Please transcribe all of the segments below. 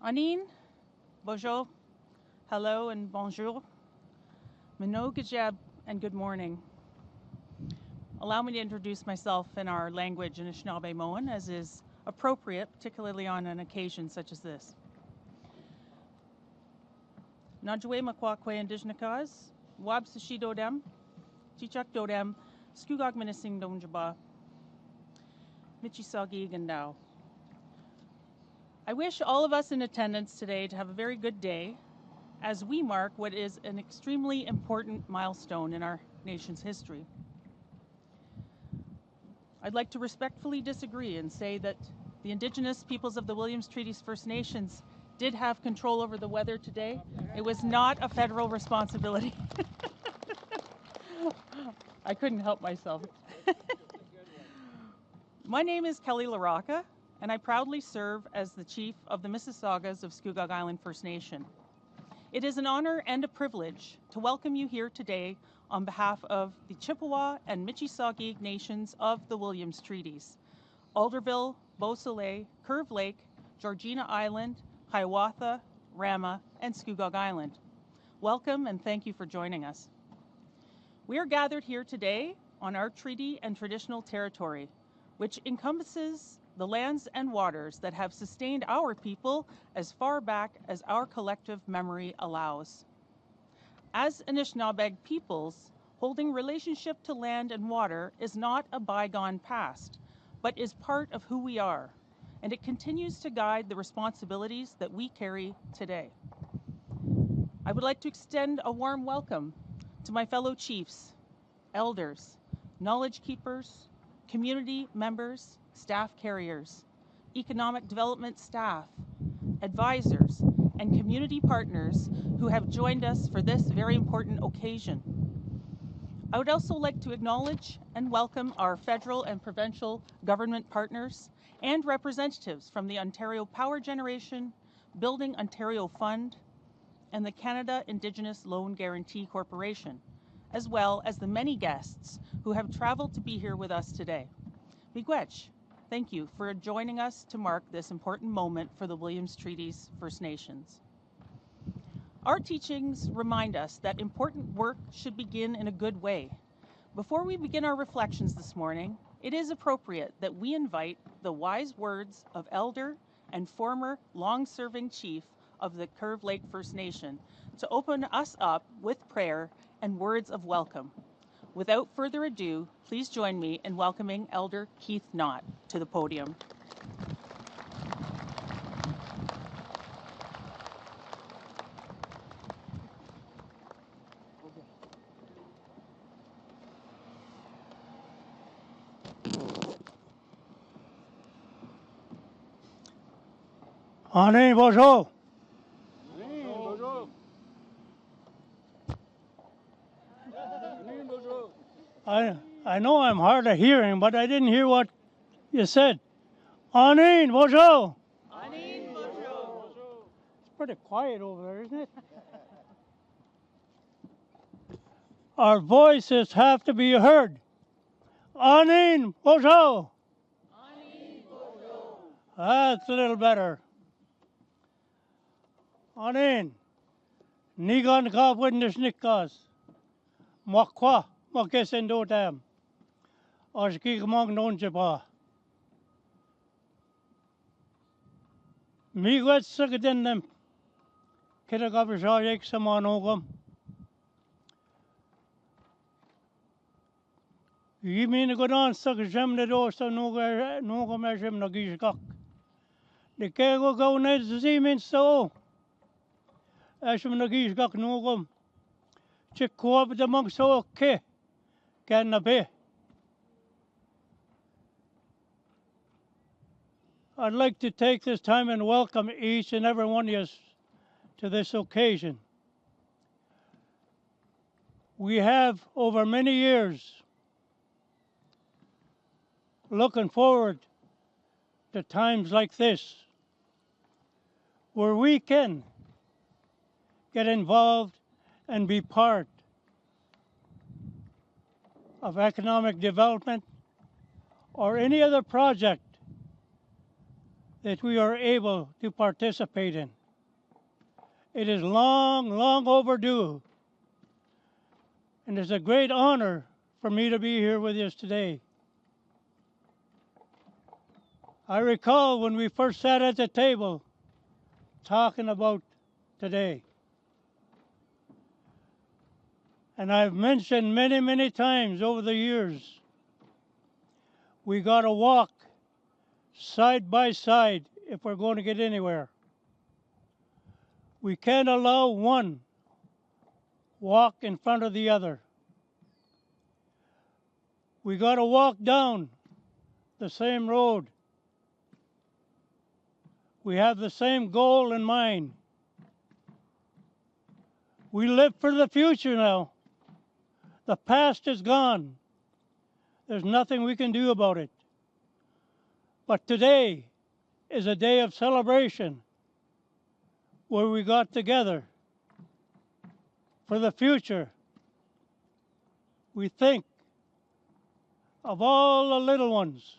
Anin, bonjour, hello and bonjour, Mino Gajeb, and good morning. Allow me to introduce myself in our language, Anishinaabemowin, as is appropriate, particularly on an occasion such as this. Najwe Makwakwe Indigenous, Wab Sushi Dodem, Chichak Dodem, Skugog Minising Donjaba, Michisagi Gandao. I wish all of us in attendance today to have a very good day as we mark what is an extremely important milestone in our nation's history. I'd like to respectfully disagree and say that the Indigenous peoples of the Williams Treaties First Nations did have control over the weather today. It was not a federal responsibility. I couldn't help myself. My name is Kelly LaRocca, and I proudly serve as the Chief of the Mississaugas of Scugog Island First Nation. It is an honor and a privilege to welcome you here today on behalf of the Chippewa and Michisaukee Nations of the Williams Treaties, Alderville, Beausoleil, Curve Lake, Georgina Island, Hiawatha, Rama, and Scugog Island. Welcome and thank you for joining us. We are gathered here today on our treaty and traditional territory, which encompasses the lands and waters that have sustained our people as far back as our collective memory allows. As Anishinaabeg peoples, holding relationship to land and water is not a bygone past, but is part of who we are, and it continues to guide the responsibilities that we carry today. I would like to extend a warm welcome to my fellow chiefs, elders, knowledge keepers, community members, staff carriers, economic development staff, advisors, and community partners who have joined us for this very important occasion. I would also like to acknowledge and welcome our federal and provincial government partners and representatives from the Ontario Power Generation, Building Ontario Fund, and the Canada Indigenous Loan Guarantee Corporation, as well as the many guests who have traveled to be here with us today. Miigwech, thank you for joining us to mark this important moment for the Williams Treaties First Nations. Our teachings remind us that important work should begin in a good way. Before we begin our reflections this morning, it is appropriate that we invite the wise words of elder and former long-serving chief of the Curve Lake First Nation to open us up with prayer and words of welcome. Without further ado, please join me in welcoming Elder Keith Knott to the podium. Allez, bonjour. Bonjour. Bonjour. I know I'm hard of hearing, but I didn't hear what you said. Anin, bonjour. Anin, bonjour. It's pretty quiet over there, isn't it? Our voices have to be heard. Anin, bonjour. Anin, bonjour. That's a little better. Anin, nigan ka witness nikas. Makwa, makesendo tam. Ashki gmang non jaba. Miigwet sagden them. Kiragabishayek samanogam. Yimin godan sagjam ne dosta nogam ashim nagishkak. The kego go net zimin so. Ashim nagishkak nogam. Chikkoab the monk so ke. Can be. I'd like to take this time and welcome each and every one of you to this occasion. We have, over many years, looking forward to times like this, where we can get involved and be part of economic development or any other project that we are able to participate in. It is long, long overdue, and it's a great honor for me to be here with you today. I recall when we first sat at the table talking about today. And I've mentioned many, many times over the years, we got to walk side by side if we're going to get anywhere. We can't allow one walk in front of the other. We got to walk down the same road. We have the same goal in mind. We live for the future now. The past is gone. There's nothing we can do about it. But today is a day of celebration where we got together for the future. We think of all the little ones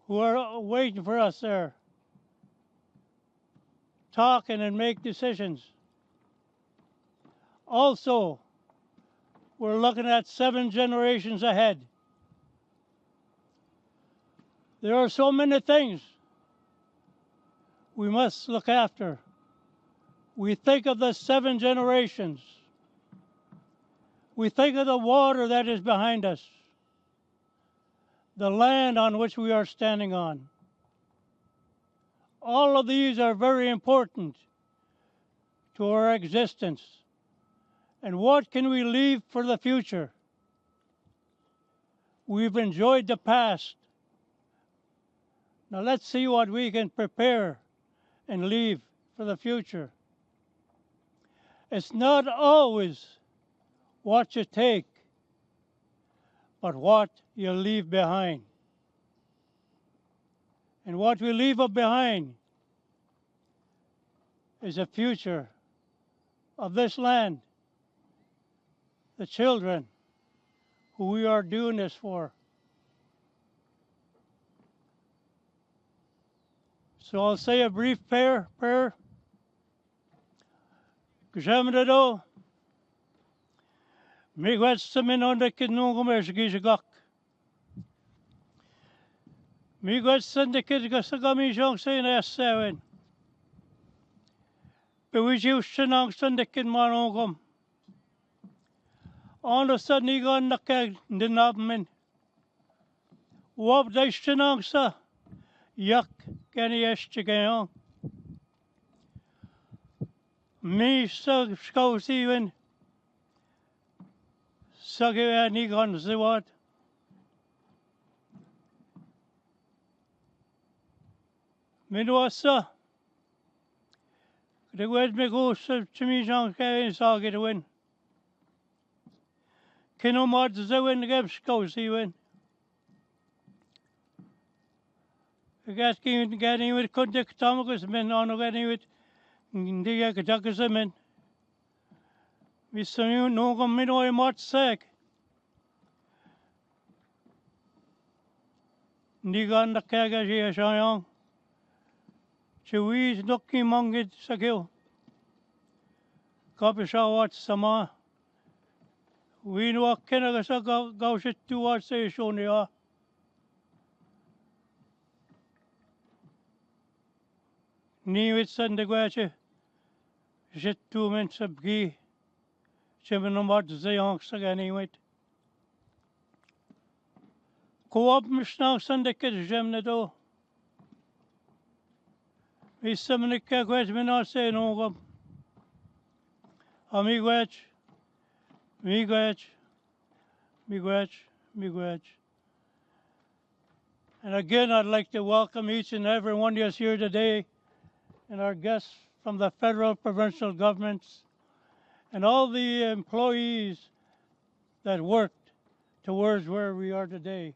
who are waiting for us there, talking and make decisions. Also, we're looking at 7 generations ahead. There are so many things we must look after. We think of the 7 generations. We think of the water that is behind us, the land on which we are standing on. All of these are very important to our existence. And what can we leave for the future? We've enjoyed the past. Now let's see what we can prepare and leave for the future. It's not always what you take, but what you leave behind. And what we leave behind is the future of this land, the children who we are doing this for. So I'll say a brief prayer. Gjamrado, Migwetsamin on the Kinungumeshgishgak. Migwetsan the Kidgasagami Jongsain S7. Bewiju Shanangsan the Kinmanogum. On the sudden, he got the keg, the nobman. Wop the Shanangsa. Yuck, can he chicken? Me so scouse even. Suggy and he gone the what? Minwasa. The word me go so to me, Jean Kevin saw get a win. Kino mod the win the game scouse even. The gas getting with contact Thomas men on getting with the Jackers men. We saw you no come in or much sack. Nigan the Kagaji Shayong. Chewies Nucky Mongit Sakil. Copy shaw watch Sama. We know Kenagasa go shit to watch say Shonia. Niwit Sunday Guache. Shit 2 minutes of ghee. Chiminamot Zayonks again anyway. Co-op Mishnah Sunday Kid Jemnado. We summon a question not say no go. Miigwech. And again, I'd like to welcome each and every one of us here today and our guests from the federal, provincial governments and all the employees that worked towards where we are today.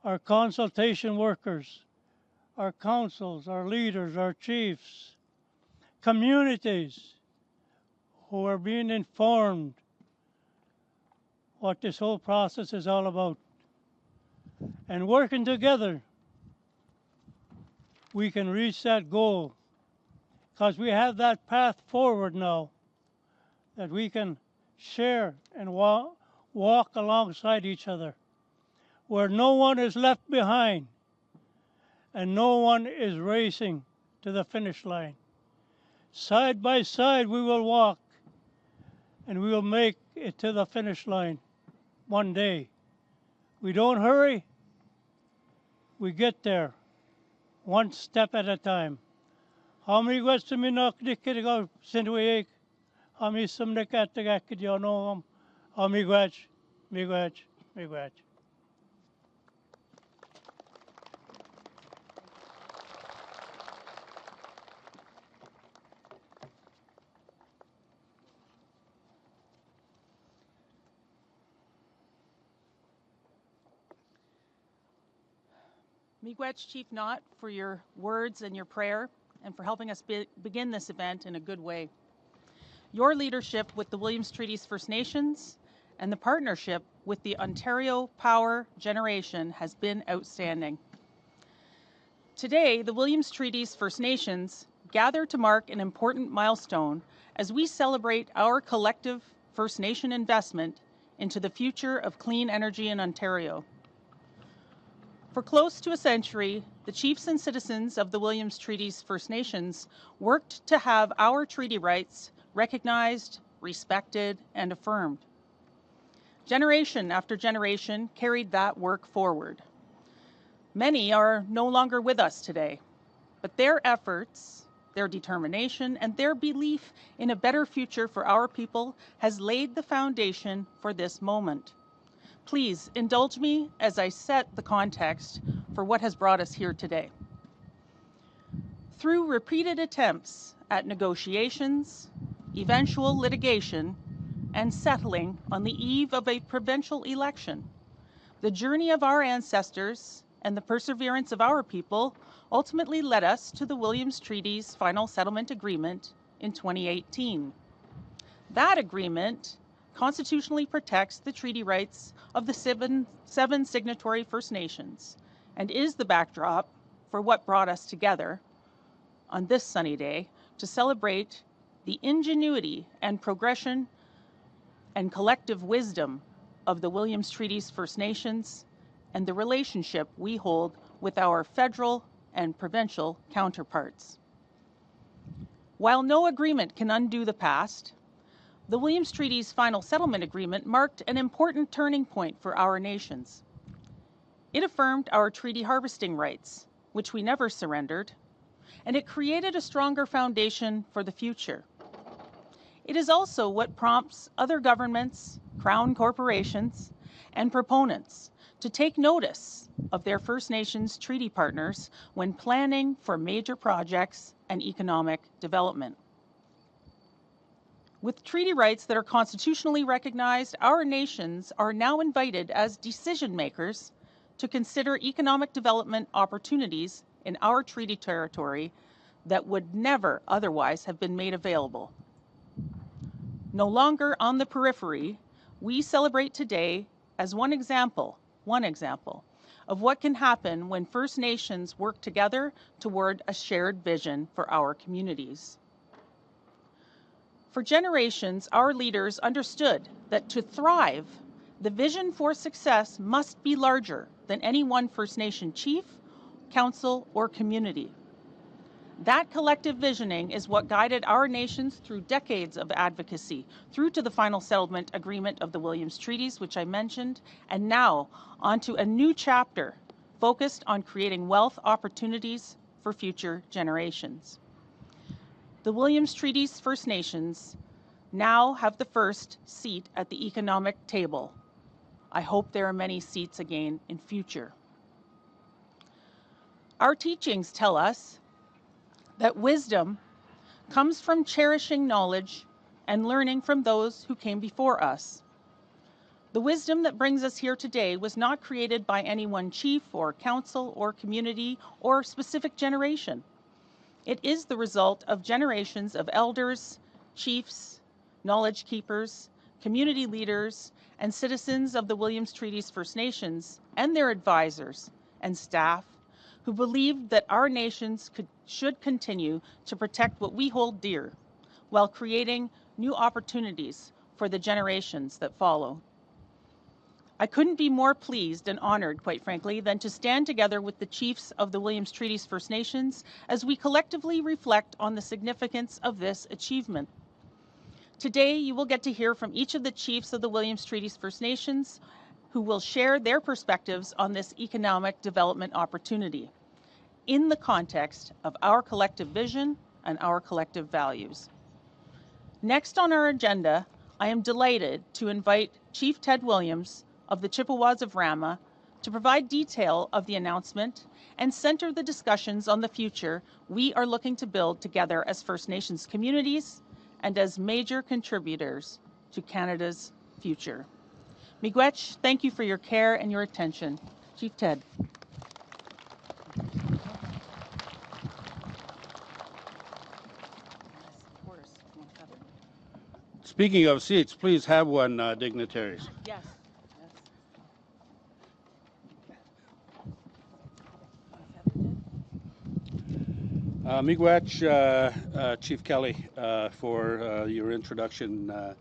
Our consultation workers, our councils, our leaders, our chiefs, communities who are being informed what this whole process is all about. And working together, we can reach that goal, because we have that path forward now that we can share and walk alongside each other, where no one is left behind and no one is racing to the finish line. Side by side we will walk, and we will make it to the finish line one day. We don't hurry, we get there one step at a time. How many questions me knock dikit go sinway? How many some the cat the cat you know? How many gwatch, me gwatch, me gwatch. Miigwech Chief Knott, for your words and your prayer, and for helping us begin this event in a good way. Your leadership with the Williams Treaties First Nations and the partnership with the Ontario Power Generation has been outstanding. Today, the Williams Treaties First Nations gather to mark an important milestone as we celebrate our collective First Nation investment into the future of clean energy in Ontario. For close to a century, the chiefs and citizens of the Williams Treaties First Nations worked to have our treaty rights recognized, respected, and affirmed. Generation after generation carried that work forward. Many are no longer with us today, but their efforts, their determination, and their belief in a better future for our people has laid the foundation for this moment. Please indulge me as I set the context for what has brought us here today. Through repeated attempts at negotiations, eventual litigation, and settling on the eve of a provincial election, the journey of our ancestors and the perseverance of our people ultimately led us to the Williams Treaties Final Settlement Agreement in 2018. That agreement constitutionally protects the treaty rights of the seven signatory First Nations and is the backdrop for what brought us together on this sunny day to celebrate the ingenuity and progression and collective wisdom of the Williams Treaties First Nations and the relationship we hold with our federal and provincial counterparts. While no agreement can undo the past, the Williams Treaties Final Settlement Agreement marked an important turning point for our nations. It affirmed our treaty harvesting rights, which we never surrendered, and it created a stronger foundation for the future. It is also what prompts other governments, crown corporations, and proponents to take notice of their First Nations treaty partners when planning for major projects and economic development. With treaty rights that are constitutionally recognized, our nations are now invited as decision makers to consider economic development opportunities in our treaty territory that would never otherwise have been made available. No longer on the periphery, we celebrate today as one example of what can happen when First Nations work together toward a shared vision for our communities. For generations, our leaders understood that to thrive, the vision for success must be larger than any one First Nation chief, council, or community. That collective visioning is what guided our nations through decades of advocacy, through to the final settlement agreement of the Williams Treaties, which I mentioned, and now onto a new chapter focused on creating wealth opportunities for future generations. The Williams Treaties First Nations now have the first seat at the economic table. I hope there are many seats again in future. Our teachings tell us that wisdom comes from cherishing knowledge and learning from those who came before us. The wisdom that brings us here today was not created by any one chief or council or community or specific generation. It is the result of generations of elders, chiefs, knowledge keepers, community leaders, and citizens of the Williams Treaties First Nations and their advisors and staff who believed that our nations should continue to protect what we hold dear while creating new opportunities for the generations that follow. I couldn't be more pleased and honored, quite frankly, than to stand together with the chiefs of the Williams Treaties First Nations as we collectively reflect on the significance of this achievement. Today, you will get to hear from each of the chiefs of the Williams Treaties First Nations who will share their perspectives on this economic development opportunity in the context of our collective vision and our collective values. Next on our agenda, I am delighted to invite Chief Ted Williams of the Chippewas of Rama to provide detail of the announcement and center the discussions on the future we are looking to build together as First Nations communities and as major contributors to Canada's future. Miigwech, thank you for your care and your attention. Chief Ted. Speaking of seats, please have one, dignitaries. Yes. Miigwech, Chief Kelly, for your introduction.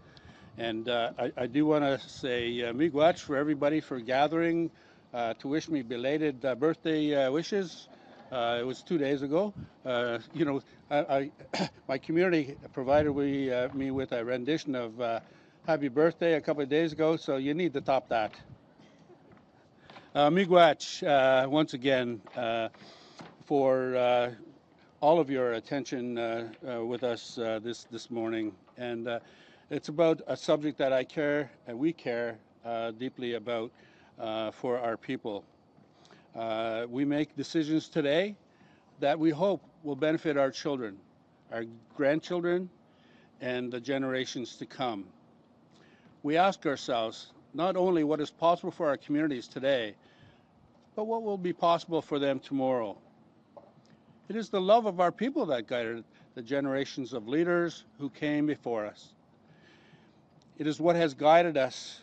And I do want to say miigwech for everybody for gathering to wish me belated birthday wishes. It was 2 days ago. You know, my community provided me with a rendition of Happy Birthday a couple of days ago, so you need to top that. Miigwech, once again, for all of your attention with us this morning. And it's about a subject that I care and we care deeply about for our people. We make decisions today that we hope will benefit our children, our grandchildren, and the generations to come. We ask ourselves not only what is possible for our communities today, but what will be possible for them tomorrow. It is the love of our people that guided the generations of leaders who came before us. It is what has guided us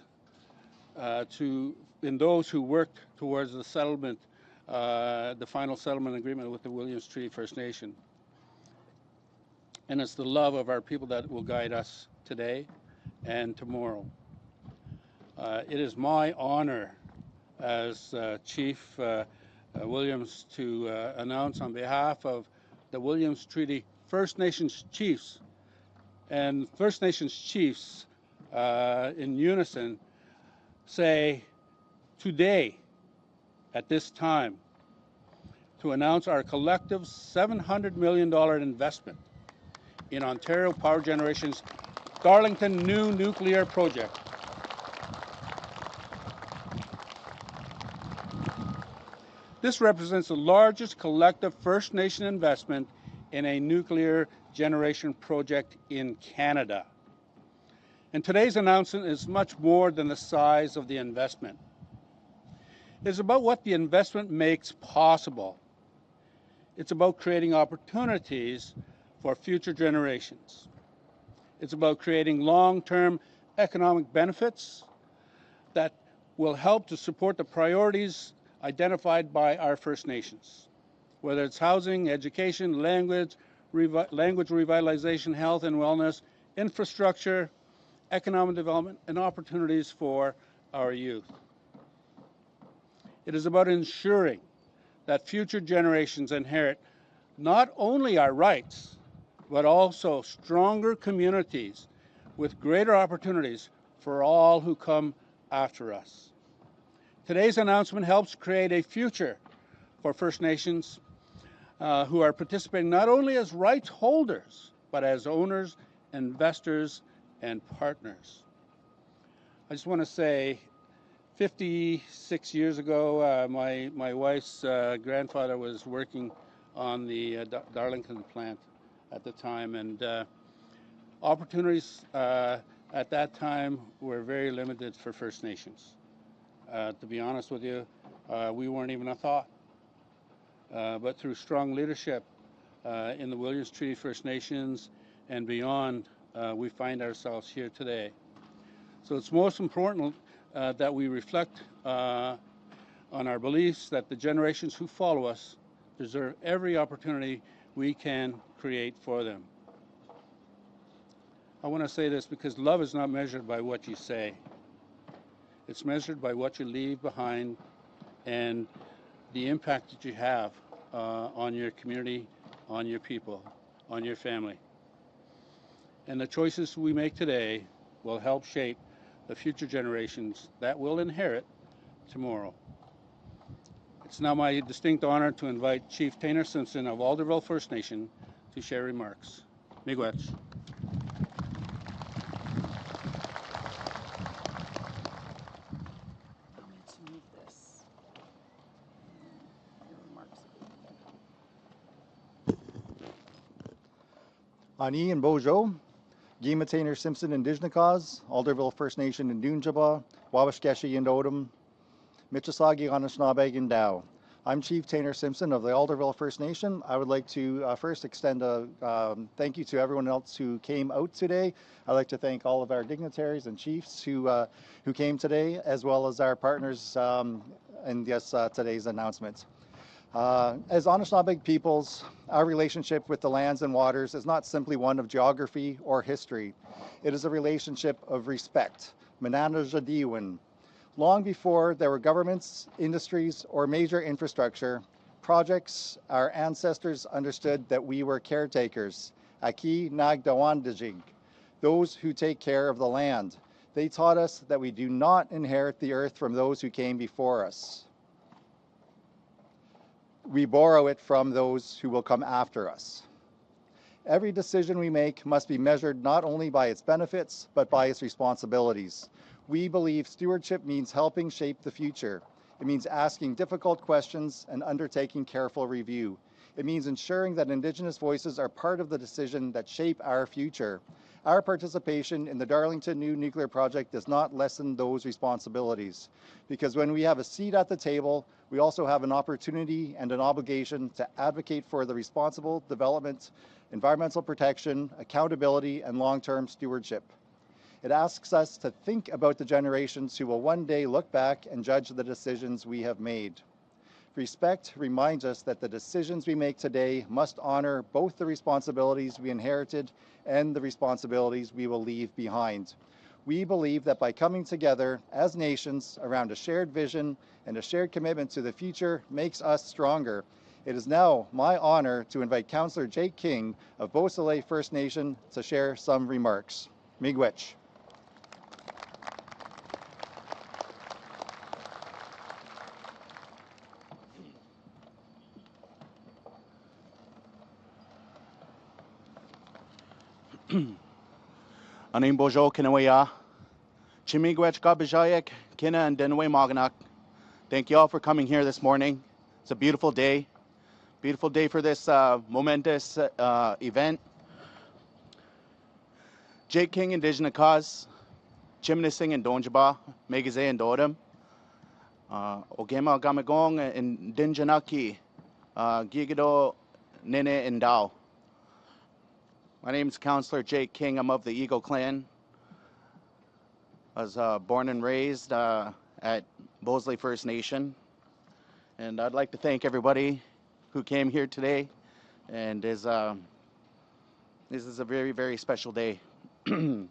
in those who worked towards the settlement, the final settlement agreement with the Williams Treaties First Nation. And it's the love of our people that will guide us today and tomorrow. It is my honor as Chief Williams to announce on behalf of the Williams Treaty First Nations chiefs, and First Nations chiefs in unison say today at this time to announce our collective $700 million investment in Ontario Power Generation's Clarington new nuclear project. This represents the largest collective First Nation investment in a nuclear generation project in Canada. And today's announcement is much more than the size of the investment. It's about what the investment makes possible. It's about creating opportunities for future generations. It's about creating long-term economic benefits that will help to support the priorities identified by our First Nations, whether it's housing, education, language revitalization, health and wellness, infrastructure, economic development, and opportunities for our youth. It is about ensuring that future generations inherit not only our rights, but also stronger communities with greater opportunities for all who come after us. Today's announcement helps create a future for First Nations who are participating not only as rights holders, but as owners, investors, and partners. I just want to say 56 years ago, my wife's grandfather was working on the Darlington plant at the time, and opportunities at that time were very limited for First Nations. To be honest with you, we weren't even a thought. But through strong leadership in the Williams Treaties First Nations and beyond, we find ourselves here today. So it's most important that we reflect on our beliefs that the generations who follow us deserve every opportunity we can create for them. I want to say this because love is not measured by what you say. It's measured by what you leave behind and the impact that you have on your community, on your people, on your family. And the choices we make today will help shape the future generations that will inherit tomorrow. It's now my distinct honor to invite Chief Tainer Simpson of Alderville First Nation to share remarks. Miigwech. Ani and Bojo, Gima Tainer Simpson Indigenous, Alderville First Nation in Dunjaba, Wabashkeshi and Odom, Michasagi Anishinaabe and Dow. I'm Chief Tainer Simpson of the Alderville First Nation. I would like to first extend a thank you to everyone else who came out today. I'd like to thank all of our dignitaries and chiefs who came today, as well as our partners in today's announcement. As Anishinaabe peoples, our relationship with the lands and waters is not simply one of geography or history. It is a relationship of respect. Mananajadiwan. Long before there were governments, industries, or major infrastructure projects, our ancestors understood that we were caretakers. Aki Nagdawandajig, those who take care of the land. They taught us that we do not inherit the earth from those who came before us. We borrow it from those who will come after us. Every decision we make must be measured not only by its benefits, but by its responsibilities. We believe stewardship means helping shape the future. It means asking difficult questions and undertaking careful review. It means ensuring that Indigenous voices are part of the decision that shape our future. Our participation in the Darlington New Nuclear Project does not lessen those responsibilities, because when we have a seat at the table, we also have an opportunity and an obligation to advocate for the responsible development, environmental protection, accountability, and long-term stewardship. It asks us to think about the generations who will one day look back and judge the decisions we have made. Respect reminds us that the decisions we make today must honor both the responsibilities we inherited and the responsibilities we will leave behind. We believe that by coming together as nations around a shared vision and a shared commitment to the future makes us stronger. It is now my honor to invite Councillor Jake King of Beausoleil First Nation to share some remarks. Miigwech. Anim Bojo Kinawaya, Chimigwech Gabajayek, Kina and Denwe Maganak. Thank you all for coming here this morning. It's a beautiful day for this momentous event. Jake King Indigenous Cause, Chimnising and Donjaba, Megaze and Dodam, Ogema Gamagong and Dinjanaki, Gigado Nene and Dao. My name is Councillor Jake King. I'm of the Eagle Clan. I was born and raised at Beausoleil First Nation. And I'd like to thank everybody who came here today. And this is a very, very special day. No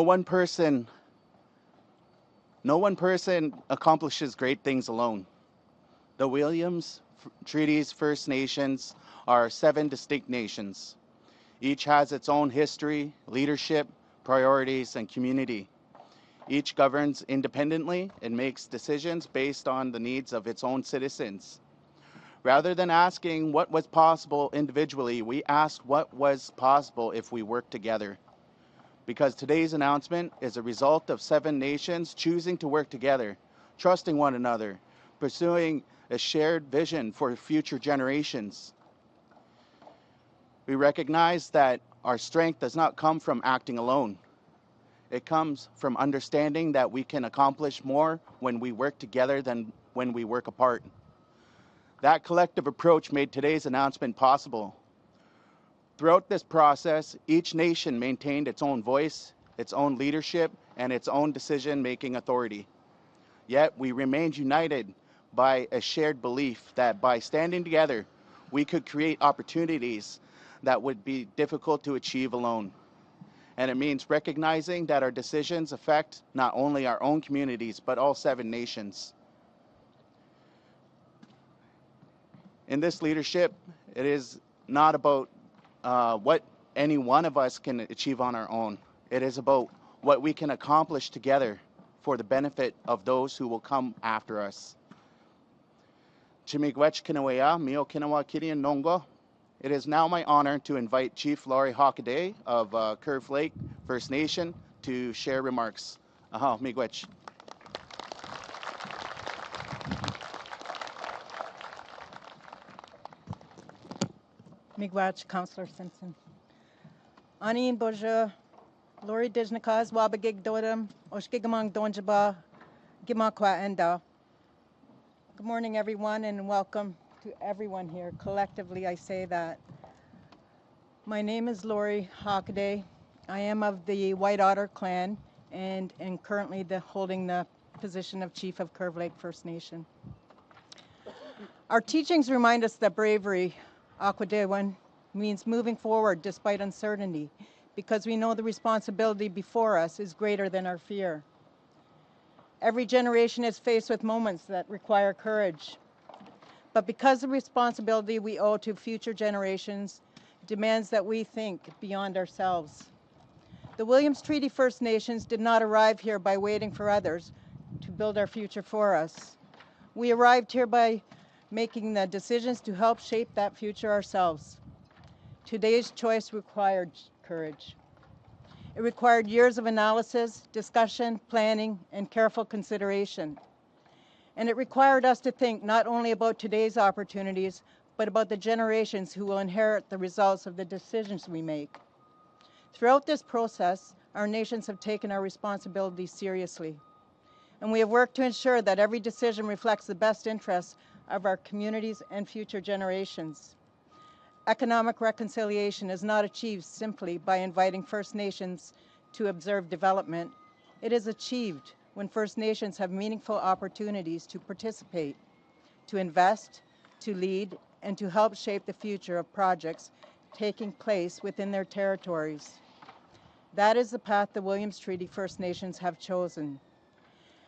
one person accomplishes great things alone. The Williams Treaties First Nations are 7 distinct nations. Each has its own history, leadership, priorities, and community. Each governs independently and makes decisions based on the needs of its own citizens. Rather than asking what was possible individually, we asked what was possible if we worked together. Because today's announcement is a result of 7 nations choosing to work together, trusting one another, pursuing a shared vision for future generations. We recognize that our strength does not come from acting alone. It comes from understanding that we can accomplish more when we work together than when we work apart. That collective approach made today's announcement possible. Throughout this process, each nation maintained its own voice, its own leadership, and its own decision-making authority. Yet we remained united by a shared belief that by standing together, we could create opportunities that would be difficult to achieve alone. And it means recognizing that our decisions affect not only our own communities, but all 7 nations. In this leadership, it is not about what any one of us can achieve on our own. It is about what we can accomplish together for the benefit of those who will come after us. Chimigwech Kinawea, Mio Kinawa Kirian Nongo. It is now my honor to invite Chief Laurie Hockaday of Curve Lake First Nation to share remarks. Aha, Miigwech. Miigwech, Councillor Simpson. Ani Boja, Laurie Dijnakas, Wabagig Dodam, Oshgigamang Donjaba, Gimakwa Enda. Good morning, everyone, and welcome to everyone here. Collectively, I say that. My name is Laurie Hockaday. I am of the White Otter clan and am currently holding the position of Chief of Curve Lake First Nation. Our teachings remind us that bravery, Akwadewan, means moving forward despite uncertainty, because we know the responsibility before us is greater than our fear. Every generation is faced with moments that require courage. But because the responsibility we owe to future generations demands that we think beyond ourselves. The Williams Treaties First Nations did not arrive here by waiting for others to build our future for us. We arrived here by making the decisions to help shape that future ourselves. Today's choice required courage. It required years of analysis, discussion, planning, and careful consideration. And it required us to think not only about today's opportunities, but about the generations who will inherit the results of the decisions we make. Throughout this process, our nations have taken our responsibility seriously. And we have worked to ensure that every decision reflects the best interests of our communities and future generations. Economic reconciliation is not achieved simply by inviting First Nations to observe development. It is achieved when First Nations have meaningful opportunities to participate, to invest, to lead, and to help shape the future of projects taking place within their territories. That is the path the Williams Treaties First Nations have chosen.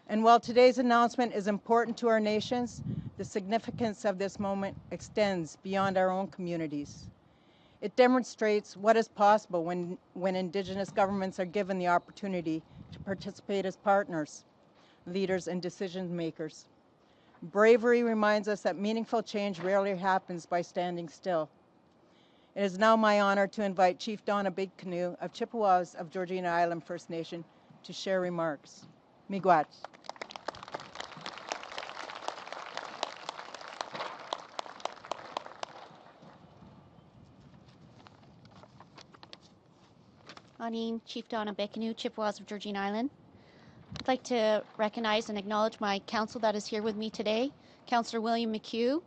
And while today's announcement is important to our nations, the significance of this moment extends beyond our own communities. It demonstrates what is possible when Indigenous governments are given the opportunity to participate as partners, leaders, and decision makers. Bravery reminds us that meaningful change rarely happens by standing still. It is now my honor to invite Chief Donna Big Canoe of Chippewas of Georgina Island First Nation to share remarks. Miigwech. Anin, Chief Donna Big-Canoe, Chippewas of Georgina Island. I'd like to recognize and acknowledge my council that is here with me today, Councillor William McHugh,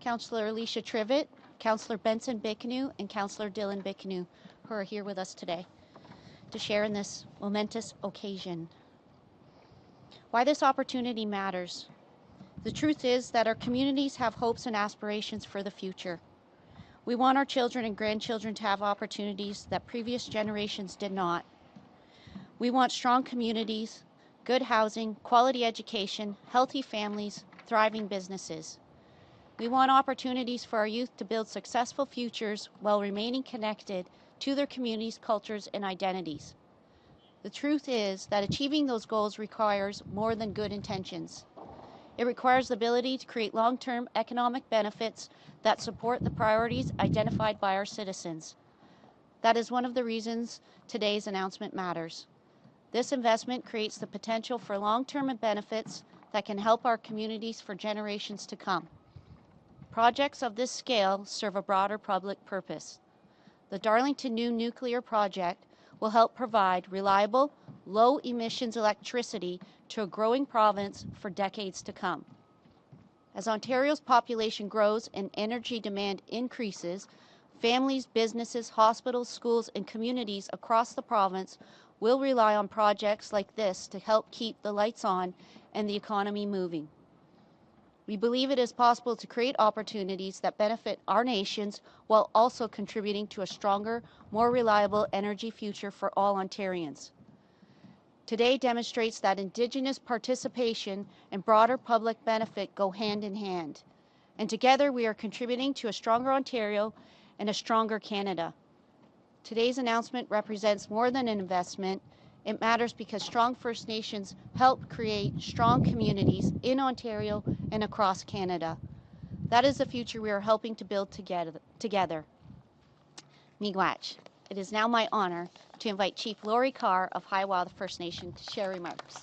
Councillor Alicia Trivet, Councillor Benson Big-Canoe, and Councillor Dylan Big-Canoe, who are here with us today to share in this momentous occasion. Why this opportunity matters. The truth is that our communities have hopes and aspirations for the future. We want our children and grandchildren to have opportunities that previous generations did not. We want strong communities, good housing, quality education, healthy families, thriving businesses. We want opportunities for our youth to build successful futures while remaining connected to their communities, cultures, and identities. The truth is that achieving those goals requires more than good intentions. It requires the ability to create long-term economic benefits that support the priorities identified by our citizens. That is one of the reasons today's announcement matters. This investment creates the potential for long-term benefits that can help our communities for generations to come. Projects of this scale serve a broader public purpose. The Darlington New Nuclear Project will help provide reliable, low-emissions electricity to a growing province for decades to come. As Ontario's population grows and energy demand increases, Families, businesses, hospitals, schools, and communities across the province will rely on projects like this to help keep the lights on and the economy moving. We believe it is possible to create opportunities that benefit our nations while also contributing to a stronger, more reliable energy future for all Ontarians. Today demonstrates that Indigenous participation and broader public benefit go hand in hand. And together we are contributing to a stronger Ontario and a stronger Canada. Today's announcement represents more than an investment. It matters because strong First Nations help create strong communities in Ontario and across Canada. That is the future we are helping to build together. Miigwech. It is now my honor to invite Chief Laurie Carr of Hiawatha First Nation to share remarks.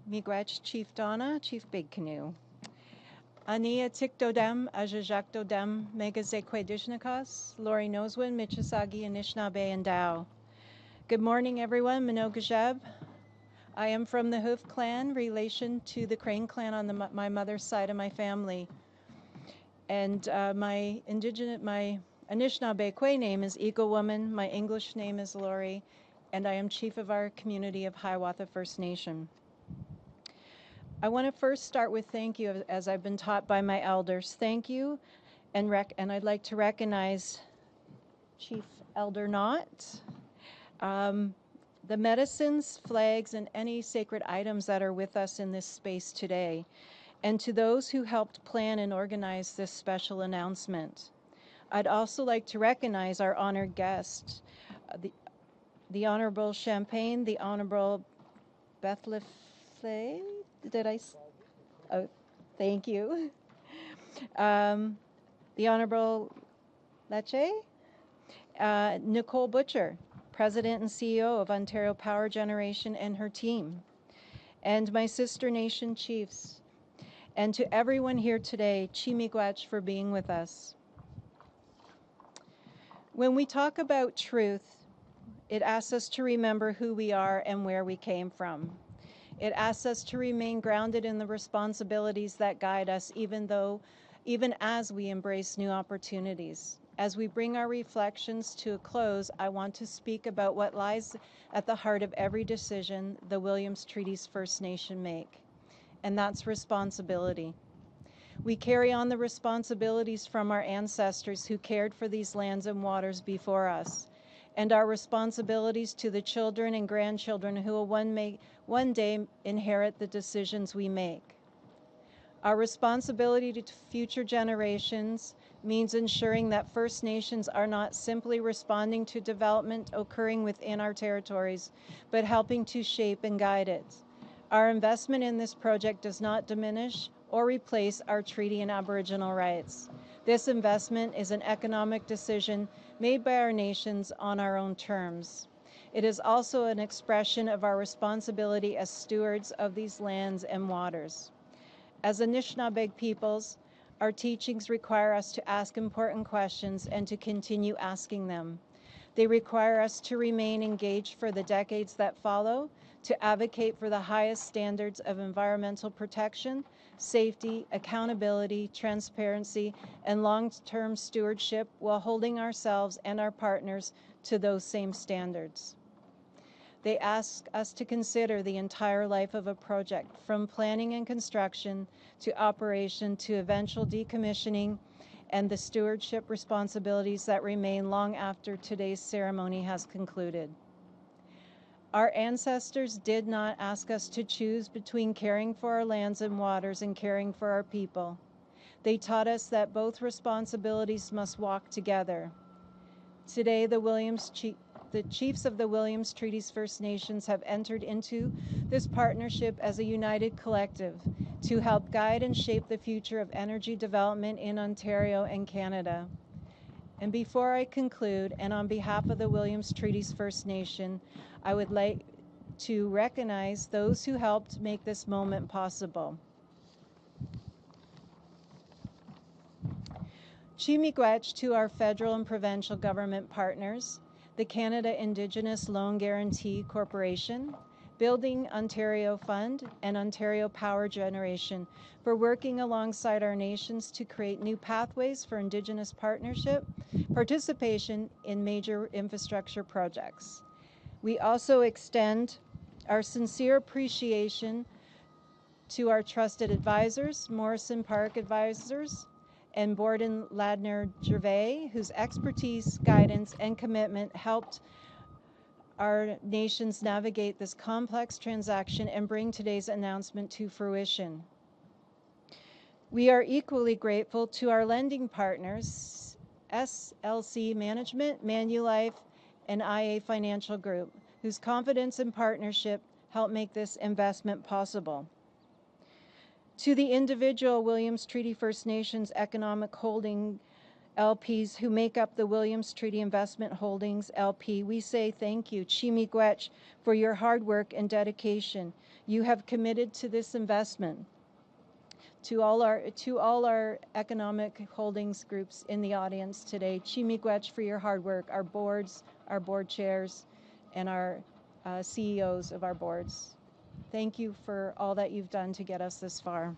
Miigwech, Chief Donna, Chief Big Canoe. Ania Tikdodem, Ajajakdodem, Megazekwe Dishnakas, Lori Noswin, Michisagi, Anishinaabe, and Dow. Good morning, everyone. Minogajeb. I am from the Hoof clan, relation to the Crane clan on my mother's side of my family. And my Anishinaabe Kwe name is Eagle Woman. My English name is Lori, and I am chief of our community of Hiawatha First Nation. I want to first start with thank you, as I've been taught by my elders. Thank you, and I'd like to recognize Chief Elder Knott, the medicines, flags, and any sacred items that are with us in this space today, and to those who helped plan and organize this special announcement. I'd also like to recognize our honored guests, the Honorable Champagne, the Honorable Bethlenfalvy. Oh, thank you. The Honorable Lecce, Nicole Butcher, President and CEO of Ontario Power Generation, and her team, and my sister nation chiefs, and to everyone here today, Miigwech for being with us. When we talk about truth, it asks us to remember who we are and where we came from. It asks us to remain grounded in the responsibilities that guide us, even as we embrace new opportunities. As we bring our reflections to a close, I want to speak about what lies at the heart of every decision the Williams Treaties First Nation make, and that's responsibility. We carry on the responsibilities from our ancestors who cared for these lands and waters before us, and our responsibilities to the children and grandchildren who will one day inherit the decisions we make. Our responsibility to future generations means ensuring that First Nations are not simply responding to development occurring within our territories, but helping to shape and guide it. Our investment in this project does not diminish or replace our treaty and Aboriginal rights. This investment is an economic decision made by our nations on our own terms. It is also an expression of our responsibility as stewards of these lands and waters. As Anishinaabe peoples, our teachings require us to ask important questions and to continue asking them. They require us to remain engaged for the decades that follow, to advocate for the highest standards of environmental protection, safety, accountability, transparency, and long-term stewardship while holding ourselves and our partners to those same standards. They ask us to consider the entire life of a project, from planning and construction to operation to eventual decommissioning, and the stewardship responsibilities that remain long after today's ceremony has concluded. Our ancestors did not ask us to choose between caring for our lands and waters and caring for our people. They taught us that both responsibilities must walk together. Today, the chiefs of the Williams Treaties First Nations have entered into this partnership as a united collective to help guide and shape the future of energy development in Ontario and Canada. And before I conclude, and on behalf of the Williams Treaties First Nation, I would like to recognize those who helped make this moment possible. Miigwech to our federal and provincial government partners, the Canada Indigenous Loan Guarantee Corporation, Building Ontario Fund, and Ontario Power Generation for working alongside our nations to create new pathways for Indigenous participation in major infrastructure projects. We also extend our sincere appreciation to our trusted advisors, Morrison Park Advisors, and Borden Ladner Gervais, whose expertise, guidance, and commitment helped our nations navigate this complex transaction and bring today's announcement to fruition. We are equally grateful to our lending partners, SLC Management, Manulife, and IA Financial Group, whose confidence and partnership helped make this investment possible. To the individual Williams Treaty First Nations Economic Holding LPs who make up the Williams Treaty Investment Holdings LP, we say thank you, Chimigwech, for your hard work and dedication. You have committed to this investment. To all our economic holdings groups in the audience today, Chimigwech for your hard work, our boards, our board chairs, and our CEOs of our boards. Thank you for all that you've done to get us this far.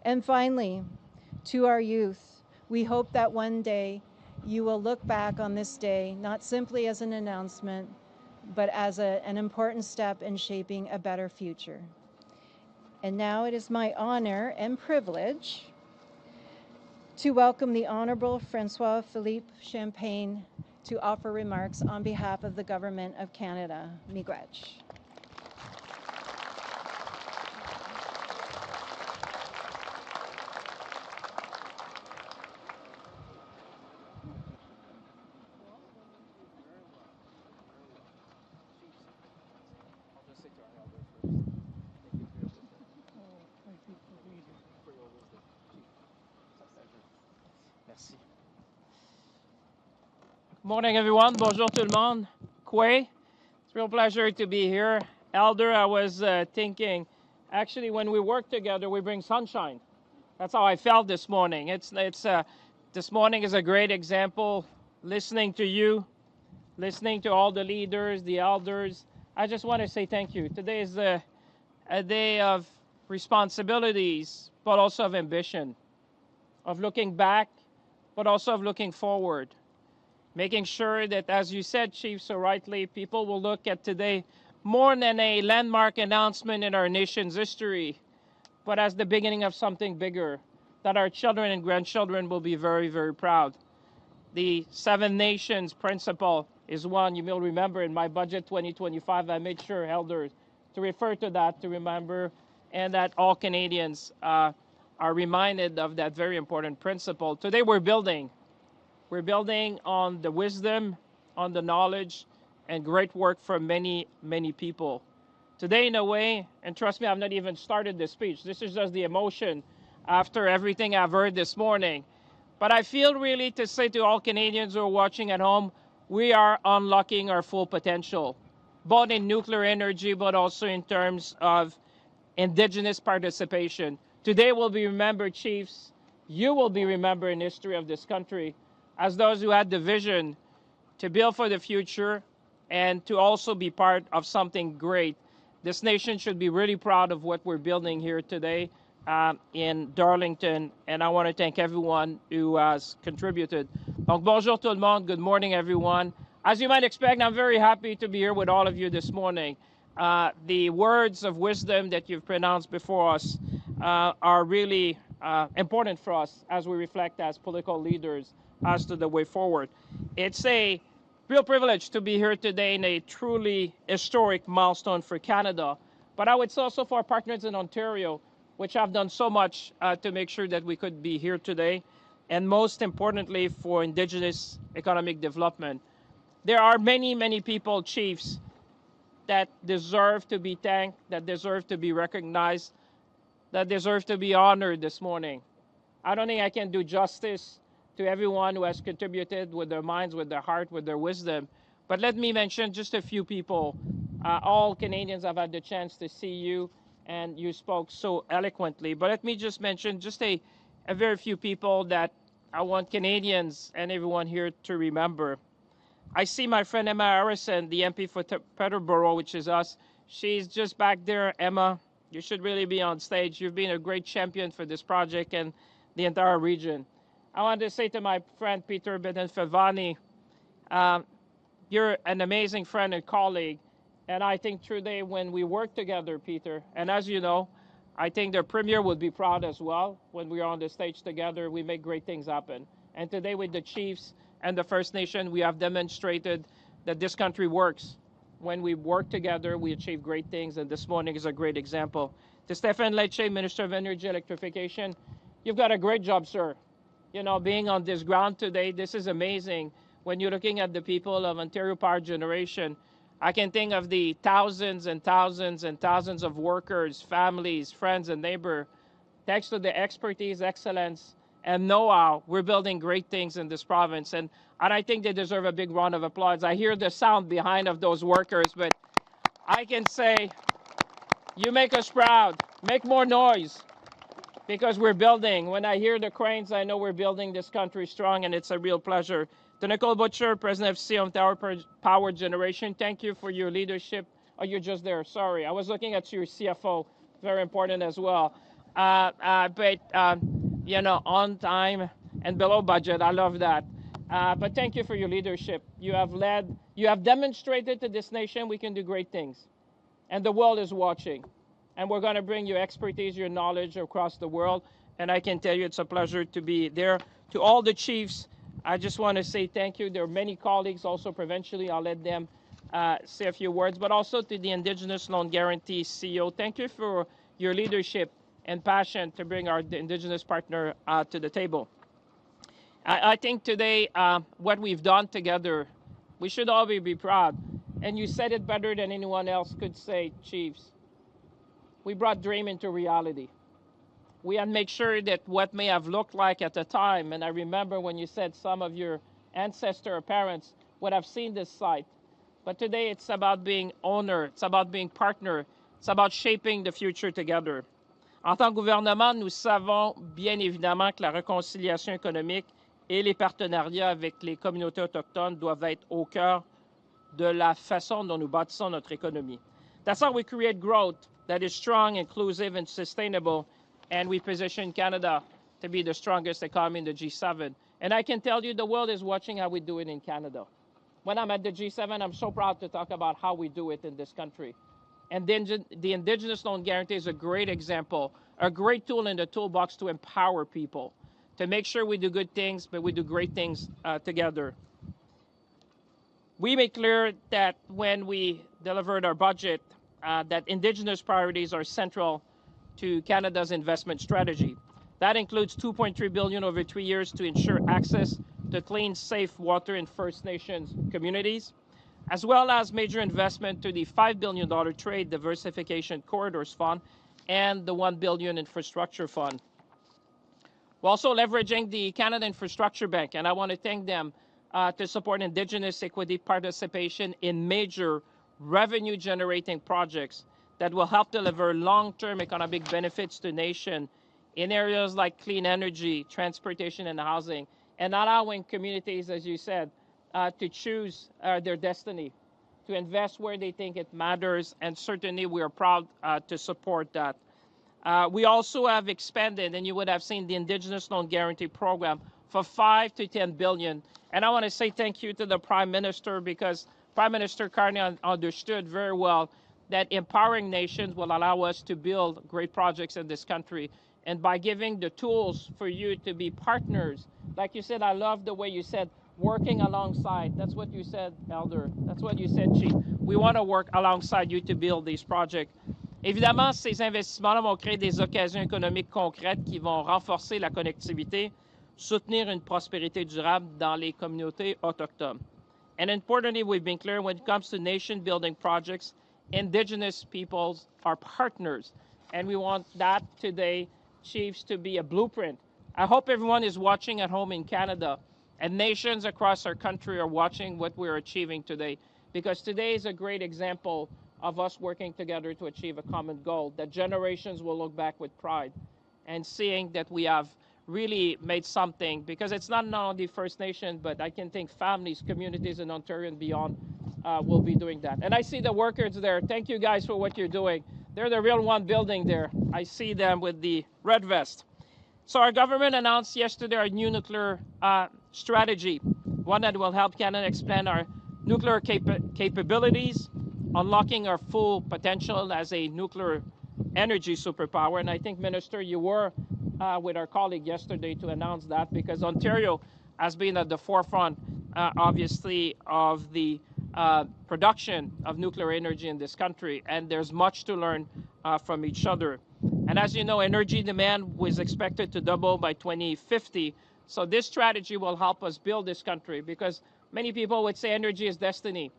And finally, to our youth, we hope that one day you will look back on this day not simply as an announcement, but as an important step in shaping a better future. And now it is my honor and privilege to welcome the Honorable François-Philippe Champagne to offer remarks on behalf of the Government of Canada. Miigwech. Morning, everyone. Bonjour tout le monde. Kwe. It's a real pleasure to be here. Elder, I was thinking, actually, when we work together, we bring sunshine. That's how I felt this morning. This morning is a great example. Listening to you, listening to all the leaders, the elders. I just want to say thank you. Today is a day of responsibilities, but also of ambition, of looking back, but also of looking forward. Making sure that, as you said, Chief, so rightly, people will look at today more than a landmark announcement in our nation's history, but as the beginning of something bigger, that our children and grandchildren will be very, very proud. The Seven Nations principle is one you will remember in my budget 2025. I made sure, elders, to refer to that, to remember, and that all Canadians are reminded of that very important principle. Today we're building on the wisdom, on the knowledge, and great work from many, many people. Today, in a way, and trust me, I've not even started this speech. This is just the emotion after everything I've heard this morning. But I feel really to say to all Canadians who are watching at home, we are unlocking our full potential, both in nuclear energy, but also in terms of Indigenous participation. Today will be remembered, Chiefs. You will be remembered in history of this country as those who had the vision to build for the future and to also be part of something great. This nation should be really proud of what we're building here today in Darlington, and I want to thank everyone who has contributed. Donc, bonjour tout le monde. Good morning, everyone. As you might expect, I'm very happy to be here with all of you this morning. The words of wisdom that you've pronounced before us are really important for us as we reflect as political leaders as to the way forward. It's a real privilege to be here today in a truly historic milestone for Canada, but I would say also for our partners in Ontario, which have done so much to make sure that we could be here today, and most importantly for Indigenous economic development. There are many, many people, Chiefs, that deserve to be thanked, that deserve to be recognized, that deserve to be honored this morning. I don't think I can do justice to everyone who has contributed with their minds, with their heart, with their wisdom. But let me mention just a few people. All Canadians have had the chance to see you, and you spoke so eloquently. But let me just mention just a very few people that I want Canadians and everyone here to remember. I see my friend Emma Harrison, the MP for Peterborough, which is us. She's just back there. Emma, you should really be on stage. You've been a great champion for this project and the entire region. I want to say to my friend Peter Bethlenfalvy, you're an amazing friend and colleague. And I think today when we work together, Peter, and as you know, I think the Premier would be proud as well. When we are on the stage together, we make great things happen. And today with the Chiefs and the First Nation, we have demonstrated that this country works. When we work together, we achieve great things, and this morning is a great example. To Stephen Lecce, Minister of Energy Electrification, you've got a great job, sir. You know, being on this ground today, this is amazing. When you're looking at the people of Ontario Power Generation, I can think of the thousands and thousands and thousands of workers, families, friends, and neighbors. Thanks to the expertise, excellence, and know-how, we're building great things in this province. And I think they deserve a big round of applause. I hear the sound behind of those workers, but I can say, you make us proud. Make more noise, because we're building. When I hear the cranes, I know we're building this country strong, and it's a real pleasure. To Nicole Butcher, President of CM Tower Power Generation, thank you for your leadership. Oh, you're just there. Sorry. I was looking at your CFO. Very important as well. You know, on time and below budget. I love that. But thank you for your leadership. You have demonstrated to this nation we can do great things. And the world is watching. And we're going to bring your expertise, your knowledge across the world. And I can tell you it's a pleasure to be there. To all the chiefs, I just want to say thank you. There are many colleagues also provincially. I'll let them say a few words. But also to the Indigenous Loan Guarantee CEO, thank you for your leadership and passion to bring our Indigenous partner to the table. I think today what we've done together, we should all be proud. And you said it better than anyone else could say, Chiefs. We brought dream into reality. We had made sure that what may have looked like at the time, and I remember when you said some of your ancestors or parents would have seen this site. But today it's about being owner, it's about being partner, it's about shaping the future together. En tant que gouvernement, nous savons bien évidemment que la réconciliation économique et les partenariats avec les communautés autochtones doivent être au cœur de la façon dont nous bâtissons notre économie. That's how we create growth that is strong, inclusive, and sustainable, and we position Canada to be the strongest economy in the G7. And I can tell you the world is watching how we do it in Canada. When I'm at the G7, I'm so proud to talk about how we do it in this country. And the Indigenous Loan Guarantee is a great example, a great tool in the toolbox to empower people, to make sure we do good things, but we do great things together. We made clear that when we delivered our budget, that Indigenous priorities are central to Canada's investment strategy. That includes $2.3 billion over 3 years to ensure access to clean, safe water in First Nations communities, as well as major investment to the $5 billion Trade Diversification Corridors Fund and the $1 billion Infrastructure Fund. We're also leveraging the Canada Infrastructure Bank, and I want to thank them to support Indigenous equity participation in major revenue-generating projects that will help deliver long-term economic benefits to the nation in areas like clean energy, transportation, and housing, and allowing communities, as you said, to choose their destiny, to invest where they think it matters, and certainly we are proud to support that. We also have expanded, and you would have seen the Indigenous Loan Guarantee Program for $5 to $10 billion. And I want to say thank you to the Prime Minister, because Prime Minister Carney understood very well that empowering nations will allow us to build great projects in this country. And by giving the tools for you to be partners, like you said, I love the way you said, working alongside. That's what you said, Elder. That's what you said, Chief. We want to work alongside you to build these projects. Évidemment, ces investissements-là vont créer des occasions économiques concrètes qui vont renforcer la connectivité, soutenir une prospérité durable dans les communautés autochtones. And importantly, we've been clear when it comes to nation-building projects, Indigenous peoples are partners. And we want that today, Chiefs, to be a blueprint. I hope everyone is watching at home in Canada, and nations across our country are watching what we're achieving today, because today is a great example of us working together to achieve a common goal, that generations will look back with pride and seeing that we have really made something, because it's not only First Nation, but I can think families, communities in Ontario and beyond will be doing that. And I see the workers there. Thank you guys for what you're doing. They're the real one building there. I see them with the red vest. So our government announced yesterday our new nuclear strategy, one that will help Canada expand our nuclear capabilities, unlocking our full potential as a nuclear energy superpower. And I think, Minister, you were with our colleague yesterday to announce that, because Ontario has been at the forefront, obviously, of the production of nuclear energy in this country, and there's much to learn from each other. And as you know, energy demand was expected to double by 2050, so this strategy will help us build this country, because many people would say energy is destiny,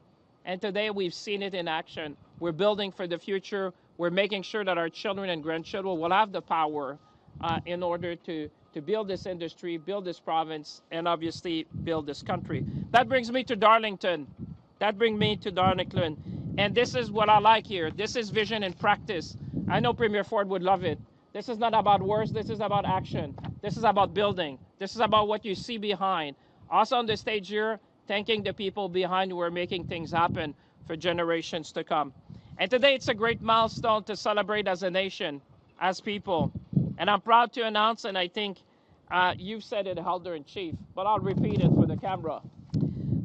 and today we've seen it in action. We're building for the future. We're making sure that our children and grandchildren will have the power in order to build this industry, build this province, and obviously build this country. That brings me to Darlington. And this is what I like here. This is vision and practice. I know Premier Ford would love it. This is not about words. This is about action. This is about building. This is about what you see behind. Also on the stage here, thanking the people behind who are making things happen for generations to come. And today it's a great milestone to celebrate as a nation, as people. And I'm proud to announce, and I think you've said it, Elder-in-Chief, but I'll repeat it for the camera,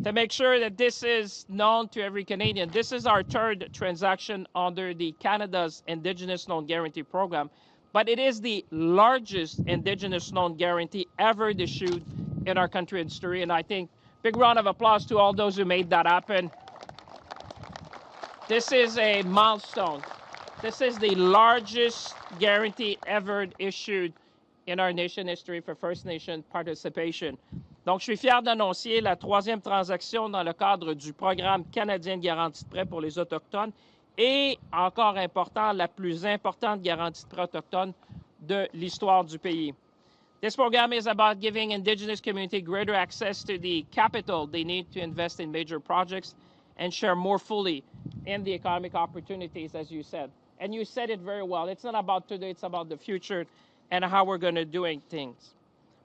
to make sure that this is known to every Canadian. This is our third transaction under the Canada's Indigenous Loan Guarantee Program, but it is the largest Indigenous loan guarantee ever issued in our country history. And I think big round of applause to all those who made that happen. This is a milestone. This is the largest guarantee ever issued in our nation history for First Nation participation. Donc, je suis fier d'annoncer la troisième transaction dans le cadre du programme canadien de garantie de prêt pour les Autochtones et, encore important, la plus importante garantie de prêt autochtone de l'histoire du pays. This program is about giving Indigenous community greater access to the capital they need to invest in major projects and share more fully in the economic opportunities, as you said. And you said it very well. It's not about today, it's about the future and how we're going to do things.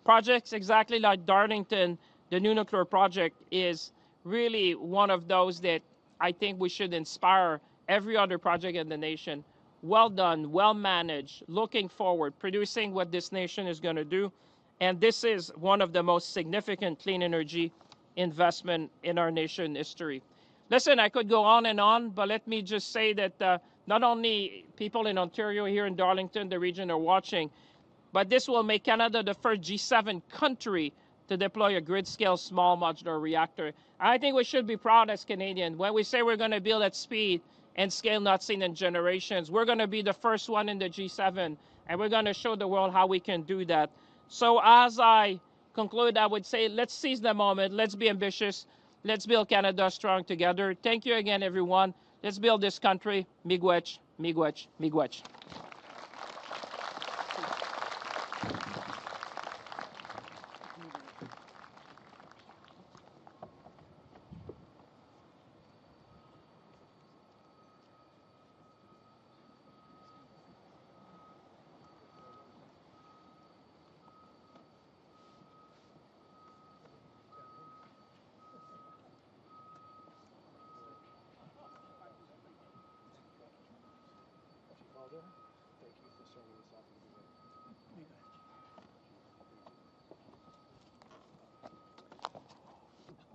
Projects exactly like Darlington, the new nuclear project, is really one of those that I think we should inspire every other project in the nation. Well done, well managed, looking forward, producing what this nation is going to do. And this is one of the most significant clean energy investment in our nation history. Listen, I could go on, but let me just say that not only people in Ontario, here in Darlington, the region, are watching, but this will make Canada the first G7 country to deploy a grid-scale small modular reactor. I think we should be proud as Canadians. When we say we're going to build at speed and scale not seen in generations, we're going to be the first one in the G7, and we're going to show the world how we can do that. So as I conclude, I would say let's seize the moment. Let's be ambitious. Let's build Canada strong together. Thank you again, everyone. Let's build this country. Miigwech, miigwech, miigwech.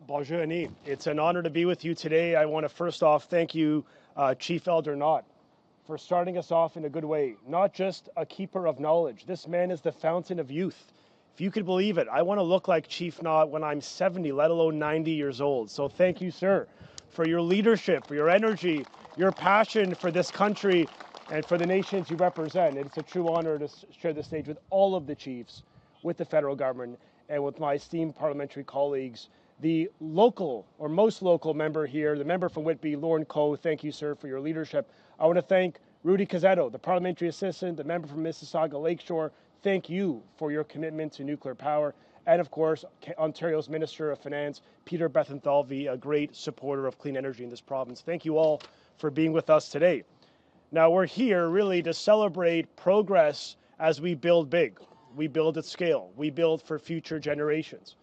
Bonjour, Annie. It's an honor to be with you today. I want to first off thank you, Chief Elder Knott, for starting us off in a good way. Not just a keeper of knowledge. This man is the fountain of youth. If you could believe it, I want to look like Chief Knott when I'm 70, let alone 90 years old. So thank you, sir, for your leadership, for your energy, your passion for this country and for the nations you represent. It's a true honor to share the stage with all of the chiefs, with the federal government, and with my esteemed parliamentary colleagues. The local, or most local member here, the member from Whitby, Lorne Coe, thank you, sir, for your leadership. I want to thank Rudy Cazzetto, the parliamentary assistant, the member from Mississauga Lakeshore. Thank you for your commitment to nuclear power. And of course, Ontario's Minister of Finance, Peter Bethlenfalvy, a great supporter of clean energy in this province. Thank you all for being with us today. Now we're here really to celebrate progress as we build big. we build at scale, we build for future generations.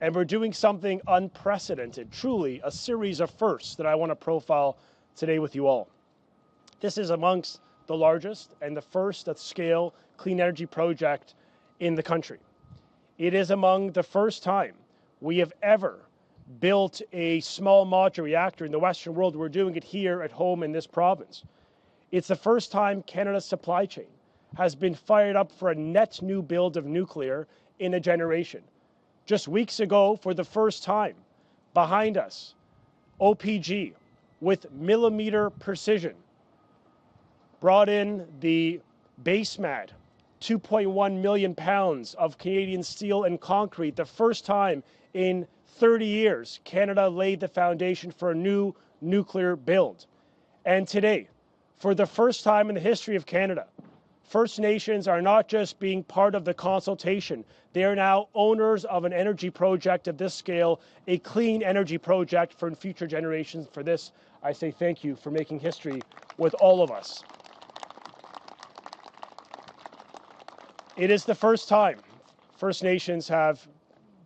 And we're doing something unprecedented, truly a series of firsts that I want to profile today with you all. This is amongst the largest and the first at scale clean energy project in the country. It is among the first time we have ever built a small modular reactor in the Western world. We're doing it here at home in this province. It's the first time Canada's supply chain has been fired up for a net new build of nuclear in a generation. Just weeks ago, for the first time, behind us, OPG, with millimeter precision, brought in the base mat, 2.1 million pounds of Canadian steel and concrete. The first time in 30 years, Canada laid the foundation for a new nuclear build. And today, for the first time in the history of Canada, First Nations are not just being part of the consultation, they are now owners of an energy project of this scale, a clean energy project for future generations. For this, I say thank you for making history with all of us. It is the first time First Nations have